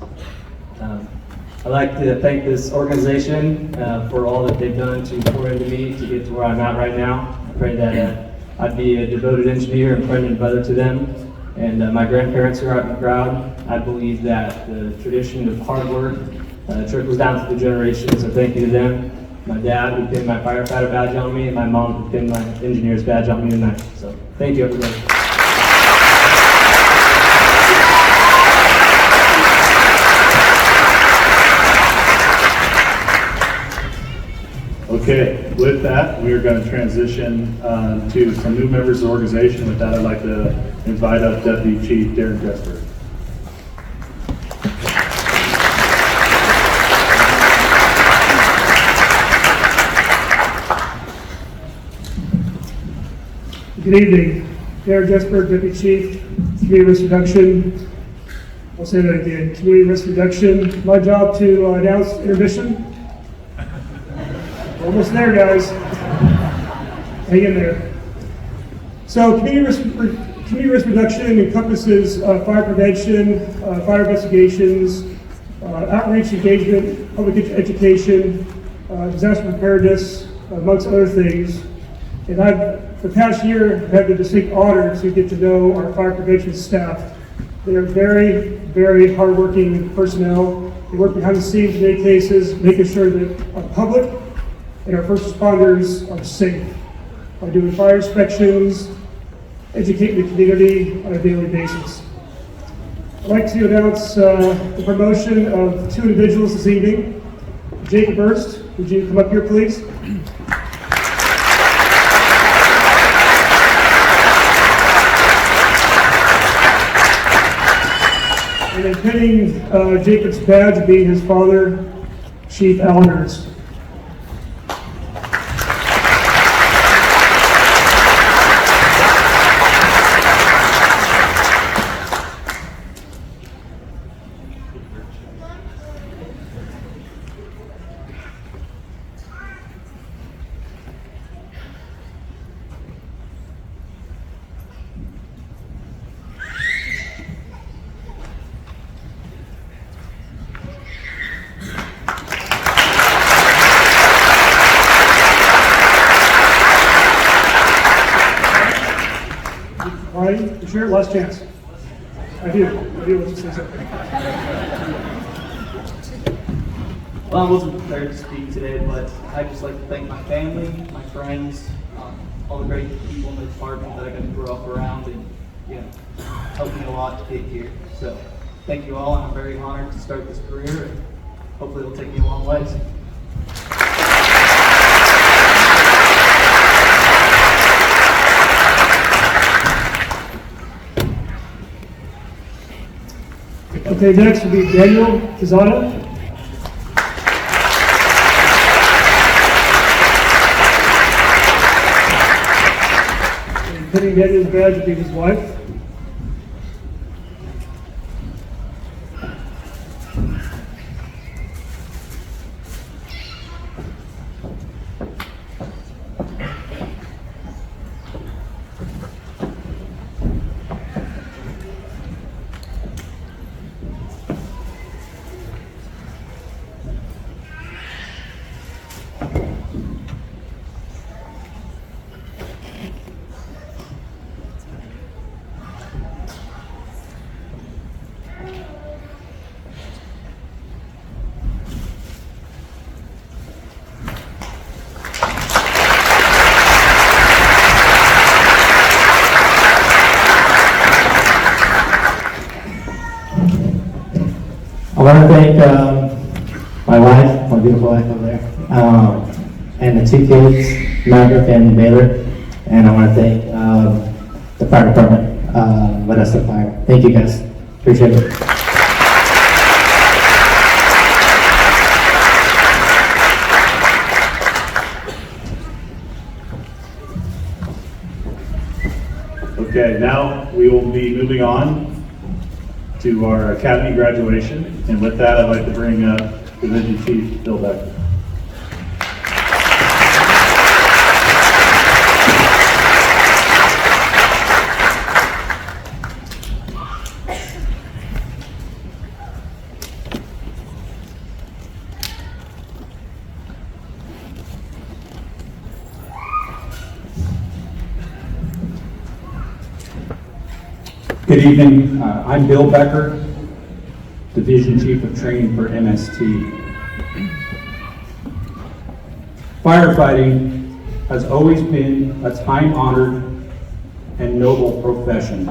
I'd like to thank this organization for all that they've done to pour into me to get to where I'm at right now. I pray that I'd be a devoted engineer and friend and brother to them. And my grandparents are out in the crowd. I believe that the tradition of hard work trickles down through the generations, so thank you to them. My dad who pinned my firefighter badge on me, and my mom who pinned my engineer's badge on me tonight. So thank you, everybody. Okay, with that, we are going to transition to some new members of the organization. With that, I'd like to invite up Deputy Chief Darren Jesper. Good evening. Darren Jesper, Deputy Chief, Community Risk Reduction. I'll say that again, Community Risk Reduction. My job to announce intermission. Almost there, guys. Hang in there. So community risk reduction encompasses fire prevention, fire investigations, outreach engagement, public education, disaster preparedness, amongst other things. And I've, the past year, had the distinct honor to get to know our fire prevention staff. They are very, very hardworking personnel. They work behind the scenes in many cases, making sure that our public and our first responders are safe by doing fire inspections, educating the community on a daily basis. I'd like to announce the promotion of two individuals this evening. Jacob Ernst, would you come up here, please? And then pinning Jacob's badge would be his father, Chief Alan Ernst. You sure? Last chance. I do want to say something. Well, I wasn't prepared to speak today, but I'd just like to thank my family, my friends, all the great people in the department that I got to grow up around and helped me a lot to get here. So thank you all, and I'm very honored to start this career. And hopefully it'll take me a long ways. Okay, next will be Daniel Quezada. And putting Daniel's badge will be his wife. I want to thank my wife, my beautiful wife over there, and the two kids, Margaret and Baylor. And I want to thank the fire department, Vanessa Fire. Thank you guys. Appreciate it. Okay, now we will be moving on to our academy graduation. And with that, I'd like to bring up Division Chief Bill Becker. Good evening. I'm Bill Becker, Division Chief of Training for MST. Firefighting has always been a time-honored and noble profession.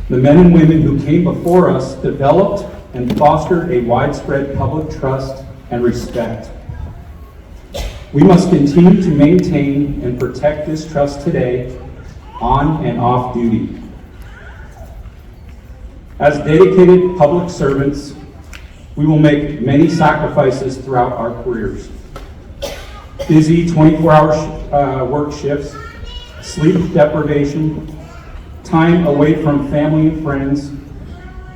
The men and women who came before us developed and fostered a widespread public trust and respect. We must continue to maintain and protect this trust today, on and off duty. As dedicated public servants, we will make many sacrifices throughout our careers. Busy 24-hour work shifts, sleep deprivation, time away from family and friends,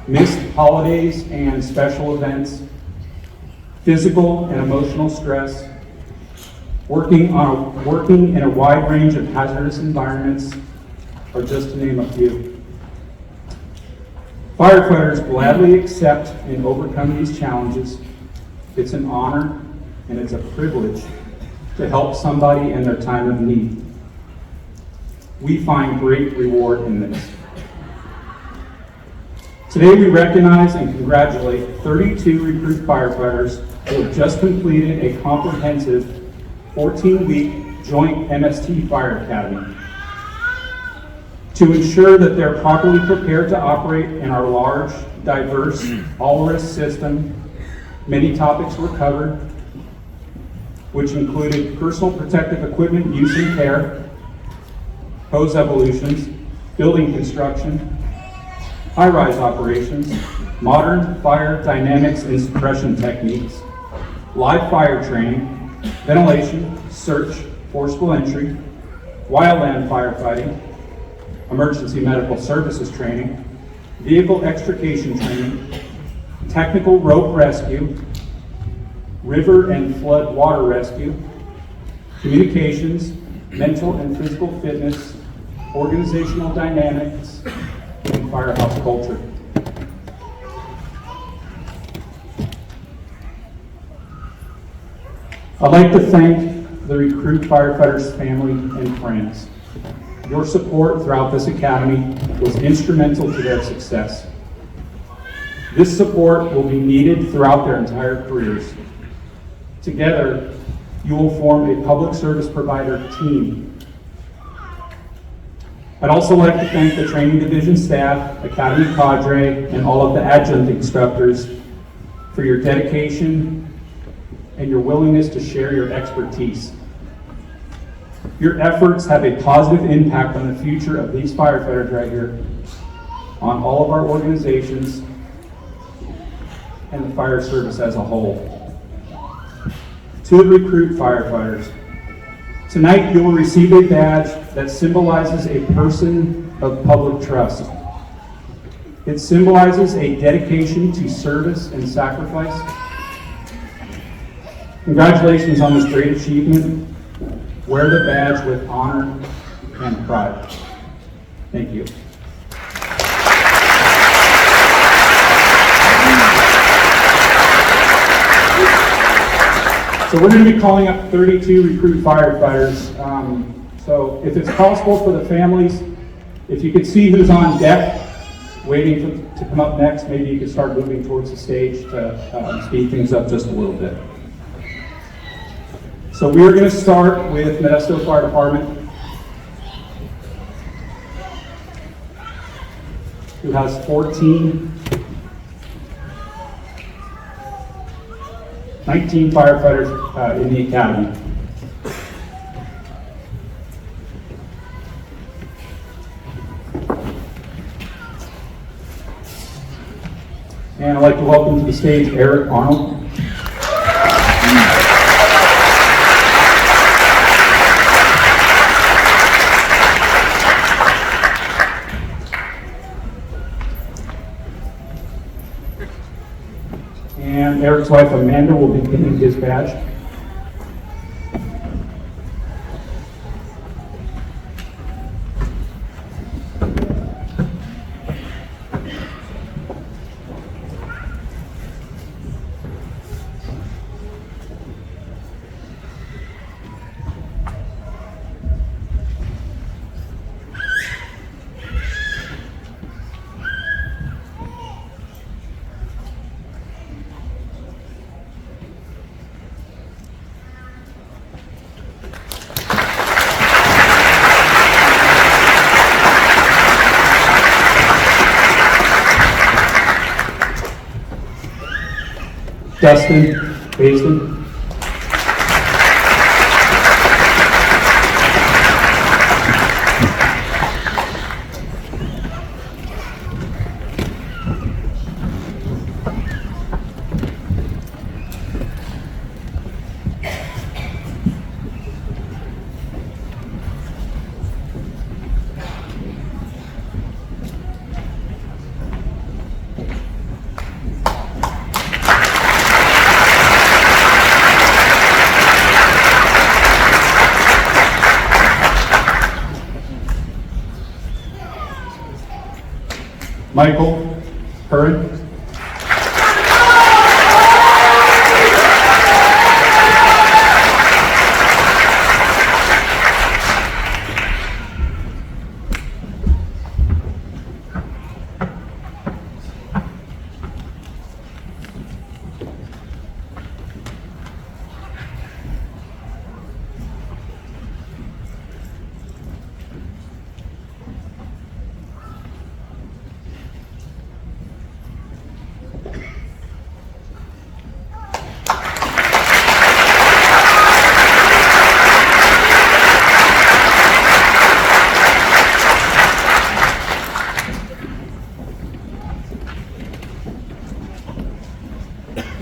missed holidays and special events, physical and emotional stress, working in a wide range of hazardous environments, are just to name a few. Firefighters gladly accept and overcome these challenges. It's an honor and it's a privilege to help somebody in their time of need. We find great reward in this. Today we recognize and congratulate 32 recruit firefighters who have just completed a comprehensive 14-week joint MST Fire Academy. To ensure that they're properly prepared to operate in our large, diverse, all-risk system, many topics were covered, which included personal protective equipment use and care, hose evolutions, building construction, high-rise operations, modern fire dynamics and suppression techniques, live fire training, ventilation, search, forcible entry, wildland firefighting, emergency medical services training, vehicle extrication training, technical rope rescue, river and flood water rescue, communications, mental and physical fitness, organizational dynamics, and firehouse culture. I'd like to thank the recruit firefighters' family and friends. Your support throughout this academy was instrumental to their success. This support will be needed throughout their entire careers. Together, you will form a public service provider team. I'd also like to thank the training division staff, academy cadre, and all of the adjunct instructors for your dedication and your willingness to share your expertise. Your efforts have a positive impact on the future of these firefighters right here, on all of our organizations, and the fire service as a whole. To the recruit firefighters, tonight you will receive a badge that symbolizes a person of public trust. It symbolizes a dedication to service and sacrifice. Congratulations on this great achievement. Wear the badge with honor and pride. Thank you. So we're going to be calling up 32 recruit firefighters. So if it's possible for the families, if you could see who's on deck waiting to come up next, maybe you could start moving towards the stage to speed things up just a little bit. So we're going to start with Modesto Fire Department, who has 19 firefighters in the academy. And I'd like to welcome to the stage Eric Arnold. And Eric's wife Amanda will be pinning his badge. Dustin Basin. Michael Curran.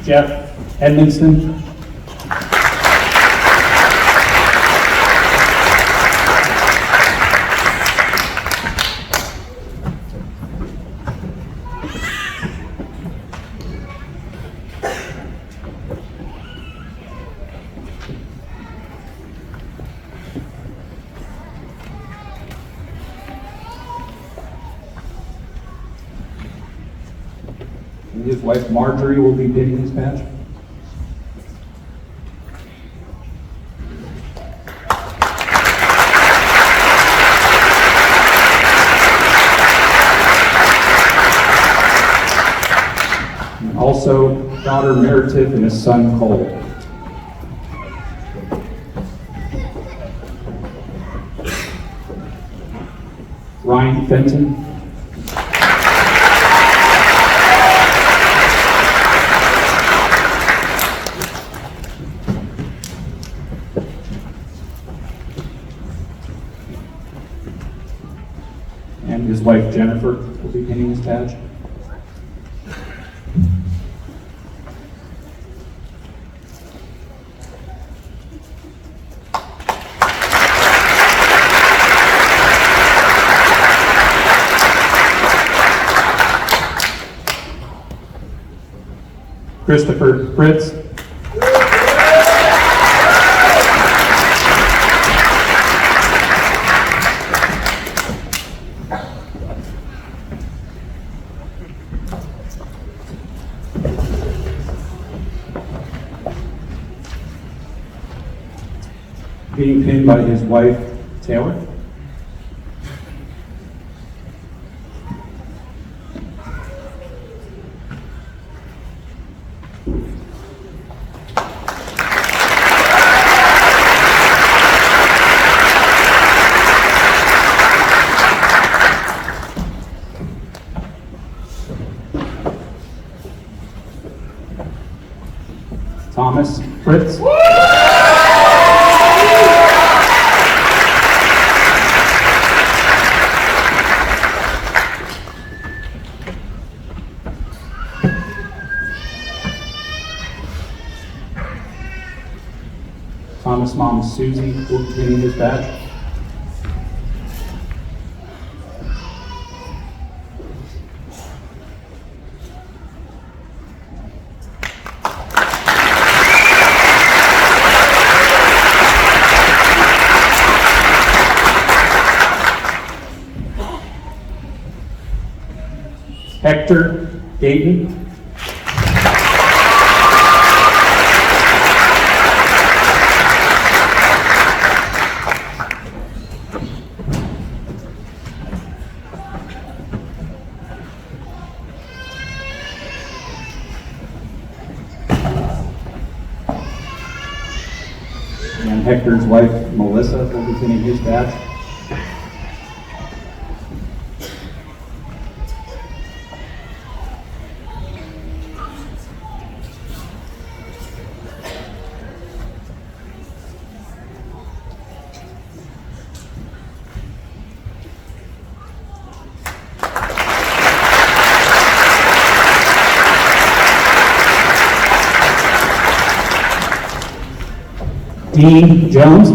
Jeff Edmondson. And his wife Marjorie will be pinning his badge. And also daughter Meredith and his son Cole. Ryan Fenton. And his wife Jennifer will be pinning his badge. Christopher Fritz. Being pinned by his wife, Taylor. Thomas Fritz. Thomas' mom, Susie, will be getting his badge. Hector Gayton. And Hector's wife, Melissa, will be pinning his badge. Dean Jones.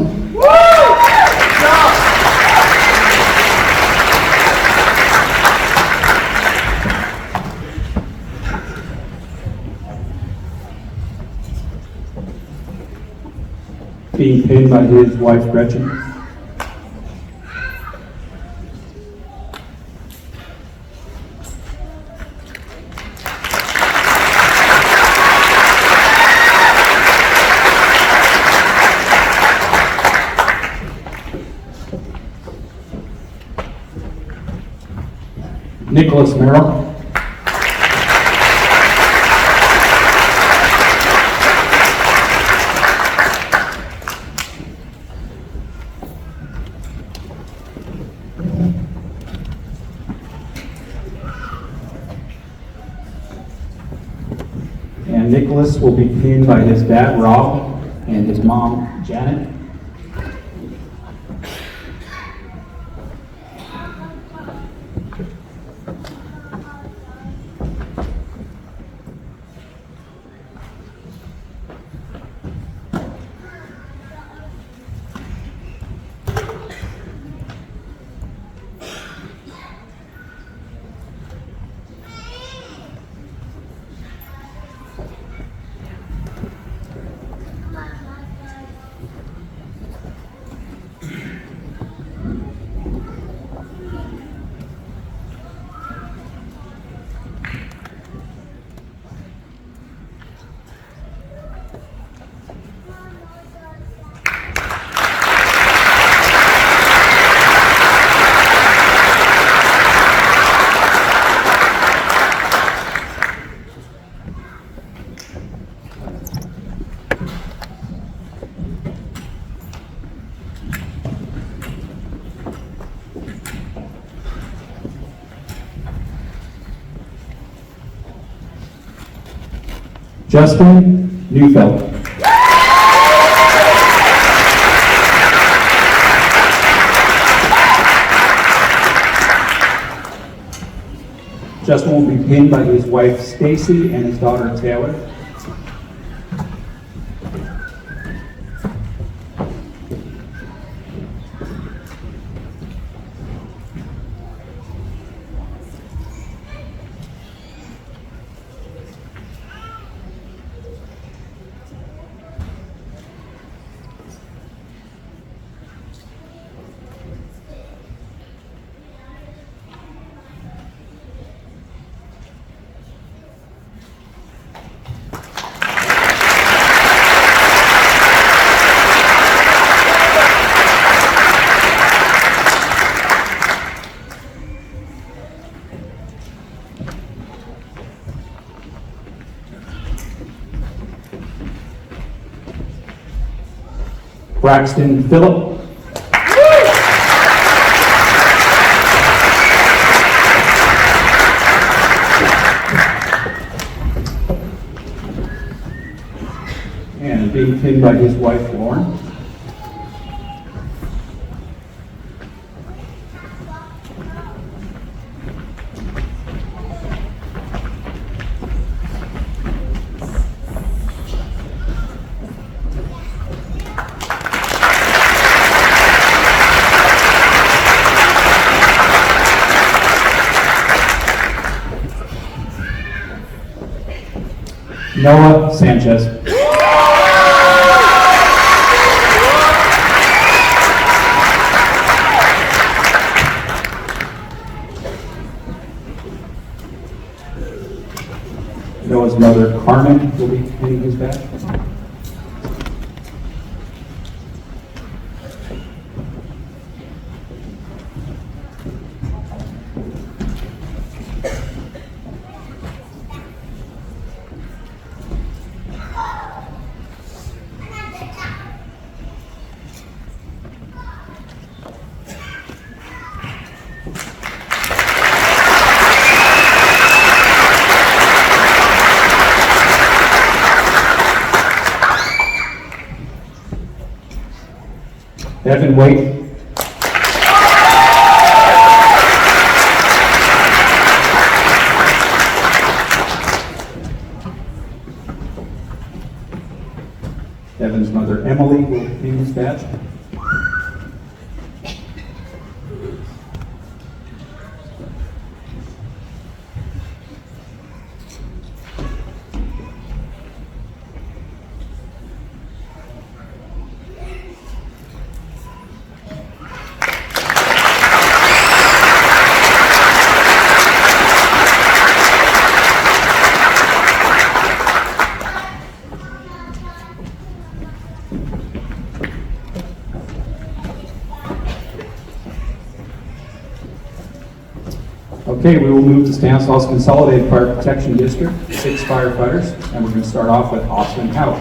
Being pinned by his wife, Gretchen. Nicholas Merrill. And Nicholas will be pinned by his dad, Rob, and his mom, Janet. Justin Neufeld. Justin will be pinned by his wife Stacy and his daughter Taylor. Braxton Phillip. And being pinned by his wife Lauren. Noah Sanchez. Noah's mother, Carmen, will be pinning his badge. Evan Wade. Evan's mother, Emily, will pin his badge. Okay, we will move to Stanislaus Consolidated Fire Protection District, 6 firefighters, and we're going to start off with Austin Howe.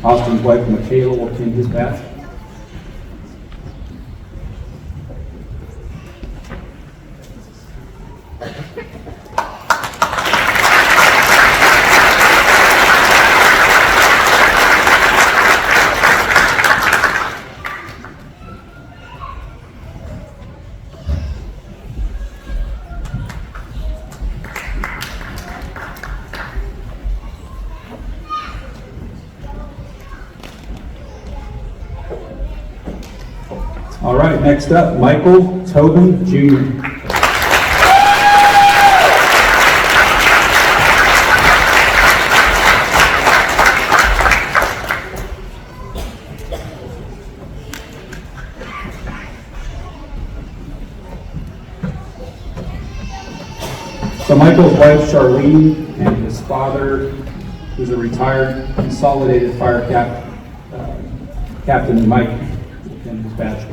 Austin's wife, Michaela, will pin his badge. All right, next up, Michael Tobin, Jr. So Michael's wife, Charlene, and his father, who's a retired Consolidated Fire Captain Mike, in his badge.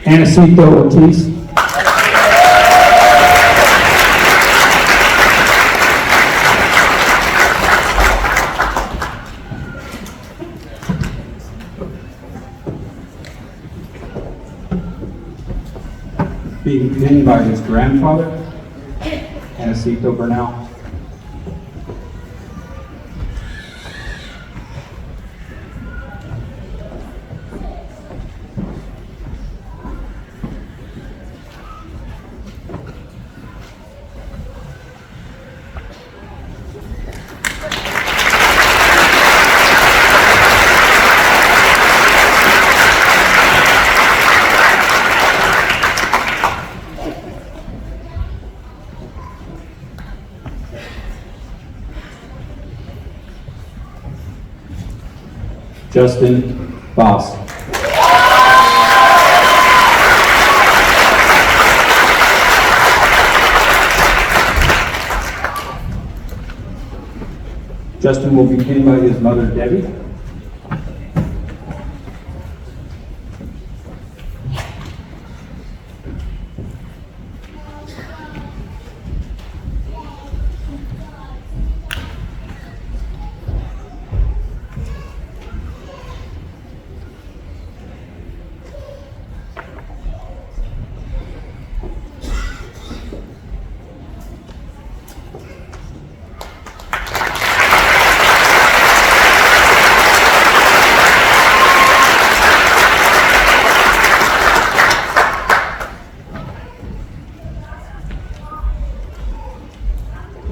Anacito Ortiz. Being pinned by his grandfather, Anacito Bernal. Justin Boss. Justin will be pinned by his mother, Debbie.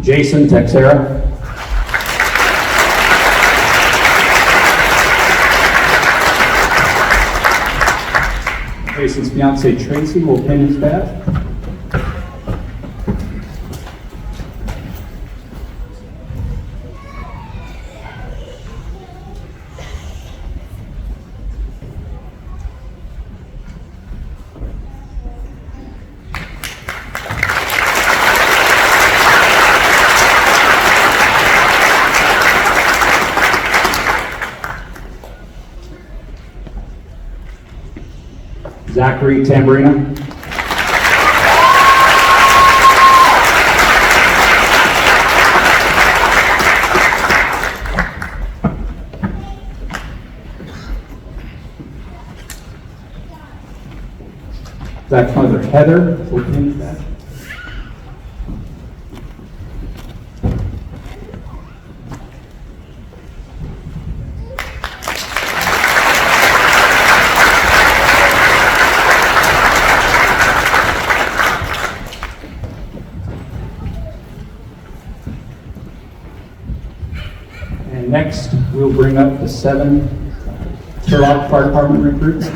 Jason Texera. Jason's fiancee Tracy will pin his badge. Zachary Tamburino. Zach's mother Heather will pin his badge. And next, we'll bring up the 7 Turlock Fire Department recruits,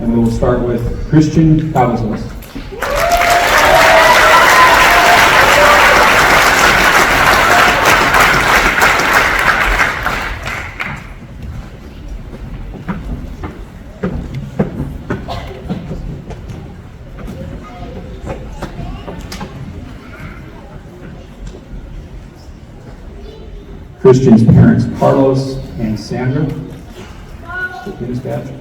and we will start with Christian Cavazos. Christian's parents, Carlos and Sandra, with his badge.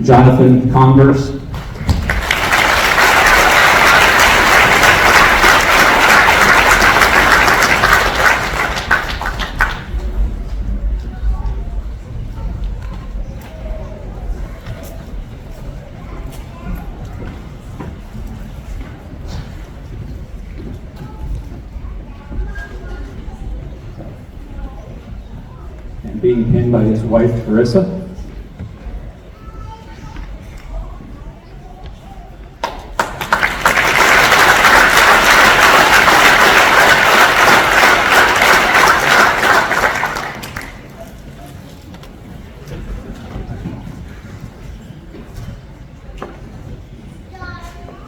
Jonathan Converse. And being pinned by his wife, Carissa.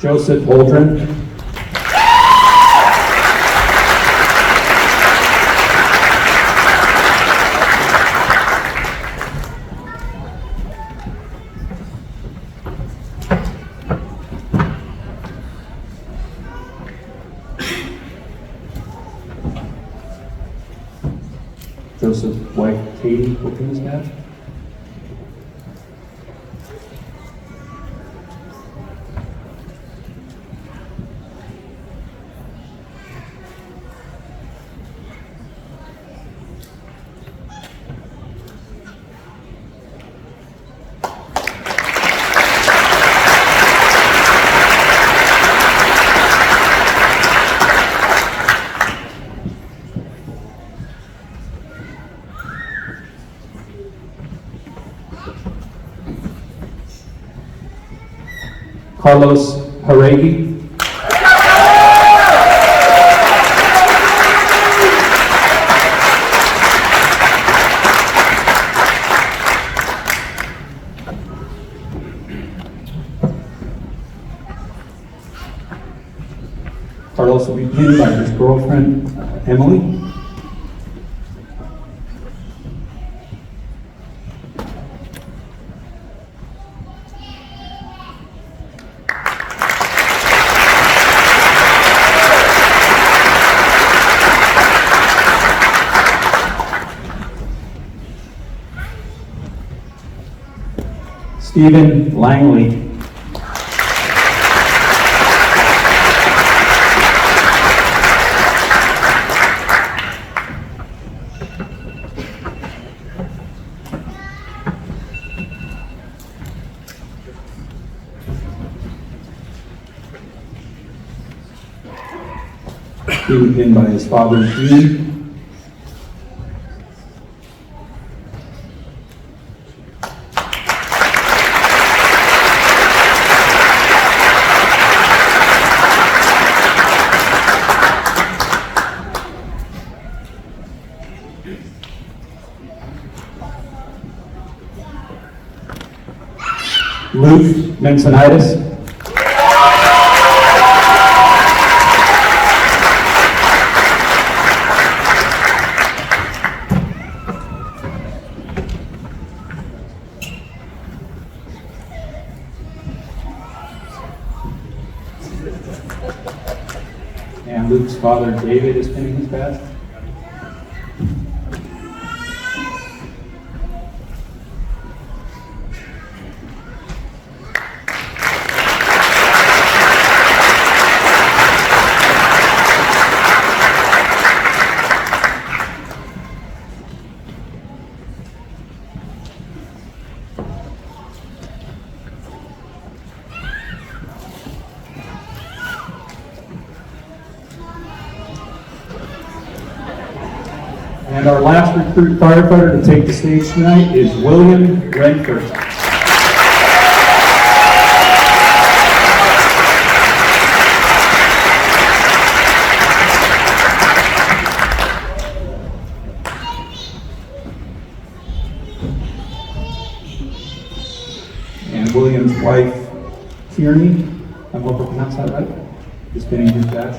Joseph Holdren. Joseph's wife, Katie, will pin his badge. Carlos Haregi. Carlos will be pinned by his girlfriend, Emily. Stephen Langley. Being pinned by his father, Gene. Luke Mensonitis. And Luke's father, David, is pinning his badge. And our last recruit firefighter to take the stage tonight is William Renford. And William's wife, Tierney, I hope I pronounced that right, is pinning his badge.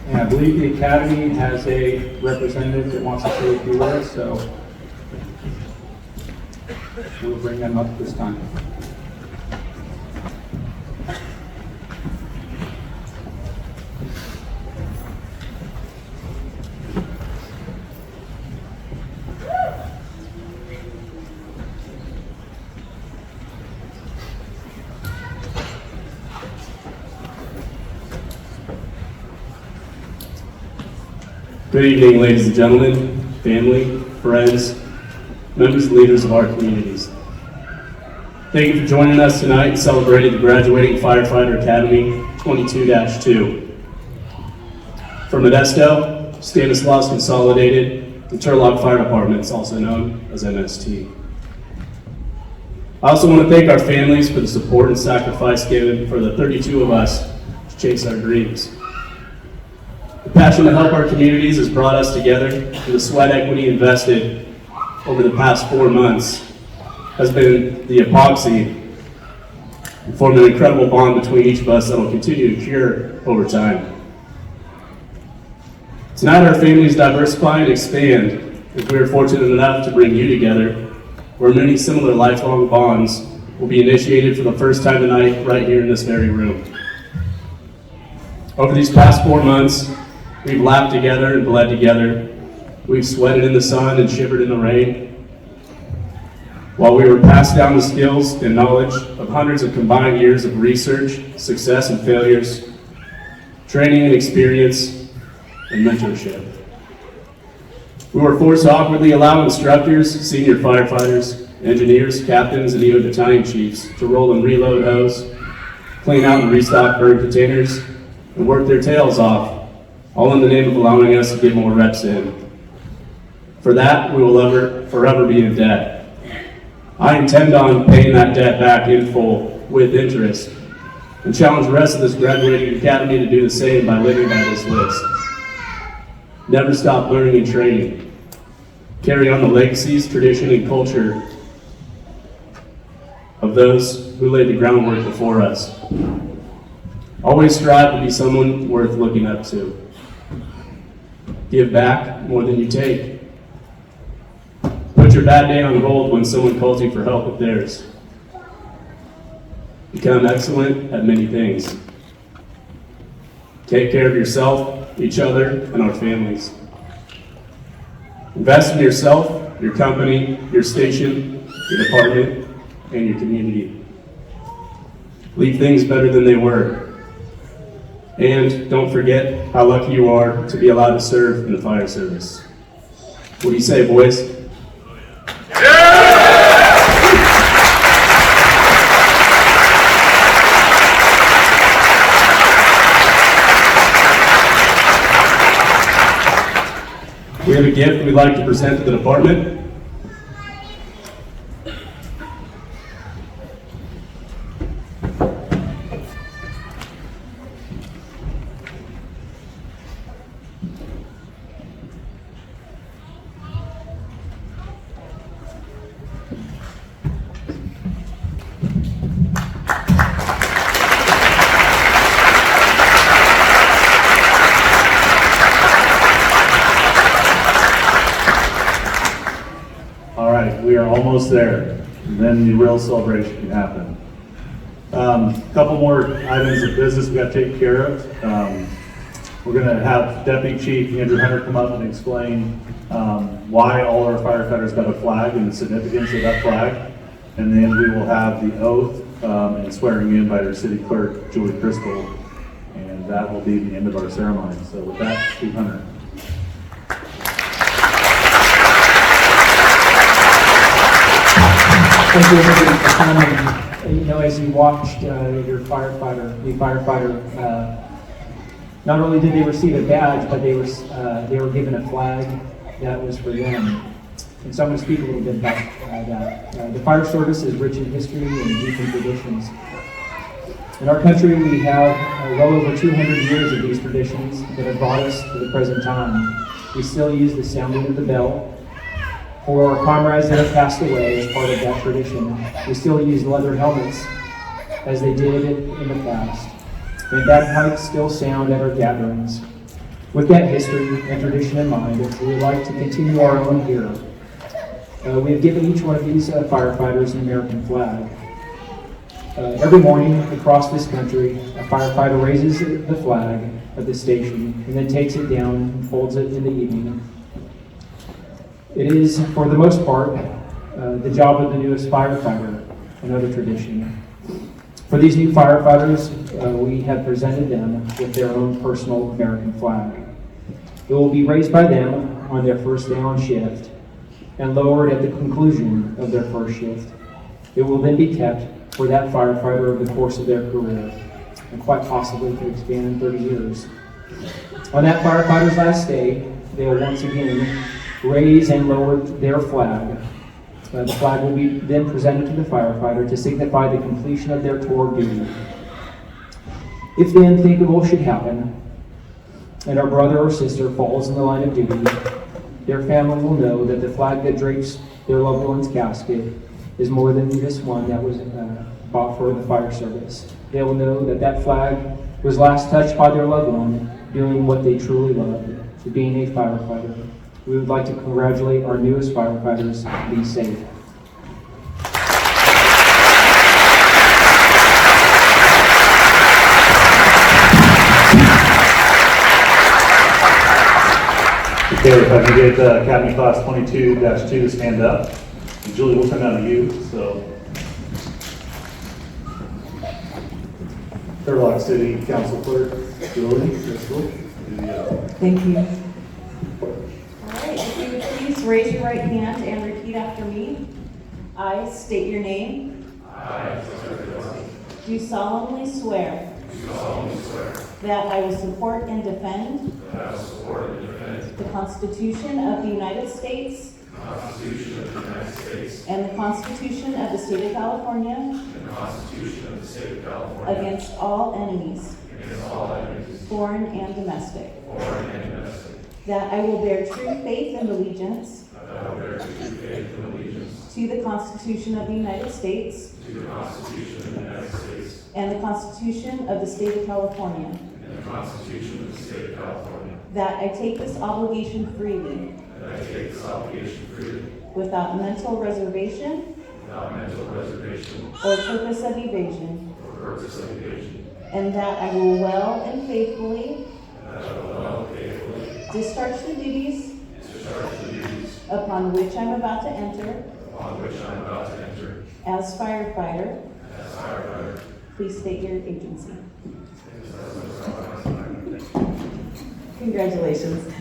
And I believe the Academy has a representative that wants to say a few words, so we'll bring them up this time. Good evening, ladies and gentlemen, family, friends, members and leaders of our communities. Thank you for joining us tonight and celebrating the Graduating Firefighter Academy 22-2. From Modesto, Stanislaus Consolidated, and Turlock Fire Departments, also known as MST. I also want to thank our families for the support and sacrifice given for the 32 of us to chase our dreams. The passion to help our communities has brought us together, and the sweat equity invested over the past 4 months has been the epoxy We formed an incredible bond between each of us that will continue to cure over time. Tonight, our families diversify and expand as we are fortunate enough to bring you together, where many similar lifelong bonds will be initiated for the first time tonight right here in this very room. Over these past 4 months, we've laughed together and bled together. We've sweated in the sun and shivered in the rain. While we were passed down the skills and knowledge of hundreds of combined years of research, success and failures, training and experience, and mentorship. We were forced to awkwardly allow instructors, senior firefighters, engineers, captains, and even battalion chiefs to roll and reload hose, clean out and restock burn containers, and work their tails off, all in the name of allowing us to get more reps in. For that, we will forever be in debt. I intend on paying that debt back in full with interest, and challenge the rest of this graduating academy to do the same by living by this list. Never stop learning and training. Carry on the legacies, tradition, and culture of those who laid the groundwork before us. Always strive to be someone worth looking up to. Give back more than you take. Put your bad day on hold when someone calls you for help with theirs. Become excellent at many things. Take care of yourself, each other, and our families. Invest in yourself, your company, your station, your department, and your community. Leave things better than they were. And don't forget how lucky you are to be allowed to serve in the fire service. What do you say, boys? We have a gift we'd like to present to the department. We are almost there, and then the real celebration can happen. A couple more items of business we got to take care of. We're going to have Deputy Chief Andrew Hunter come up and explain why all our firefighters got a flag and the significance of that flag. And then we will have the oath and swearing in by our city clerk, Julie Crystal, and that will be the end of our ceremony. So with that, Chief Hunter. Thank you everybody for coming. You know, as you watched the firefighter, not only did they receive a badge, but they were given a flag that was for them. And so I'm going to speak a little bit about that. The fire service is rich in history and deep in traditions. In our country, we have well over 200 years of these traditions that have brought us to the present time. We still use the sounding of the bell. For our comrades that have passed away as part of that tradition, we still use leather helmets as they did in the past. And bagpipes still sound at our gatherings. With that history and tradition in mind, we would like to continue our own here. We have given each one of these firefighters an American flag. Every morning across this country, a firefighter raises the flag of the station and then takes it down and folds it in the evening. It is, for the most part, the job of the newest firefighter, another tradition. For these new firefighters, we have presented them with their own personal American flag. It will be raised by them on their first day on shift and lowered at the conclusion of their first shift. It will then be kept for that firefighter over the course of their career, and quite possibly could expand in 30 years. On that firefighter's last day, they will once again raise and lower their flag. The flag will be then presented to the firefighter to signify the completion of their tour of duty. If the unthinkable should happen, and our brother or sister falls in the line of duty, their family will know that the flag that drapes their loved one's casket is more than just one that was bought for the fire service. They will know that that flag was last touched by their loved one doing what they truly loved, being a firefighter. We would like to congratulate our newest firefighters. Be safe. Okay, if I can get Academy Class 22-2 to stand up. And Julie, we'll come down to you. So, Turlock City Council Clerk, Julie. Thank you. All right, if you would please raise your right hand and repeat after me. I state your name. Do solemnly swear. That I will support and defend. The Constitution of the United States. And the Constitution of the State of California. Against all enemies. Foreign and domestic. That I will bear true faith and allegiance. To the Constitution of the United States. And the Constitution of the State of California. That I take this obligation freely. Without mental reservation. Or purpose of evasion. And that I will well and faithfully. Discharge the duties. Upon which I'm about to enter. As firefighter. Please state your agency. Congratulations.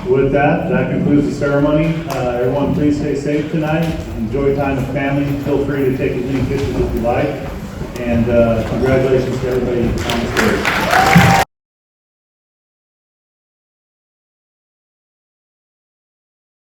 With that concludes the ceremony. Everyone, please stay safe tonight. Enjoy time with family. Feel free to take as many pictures as you like. And congratulations to everybody on the stage.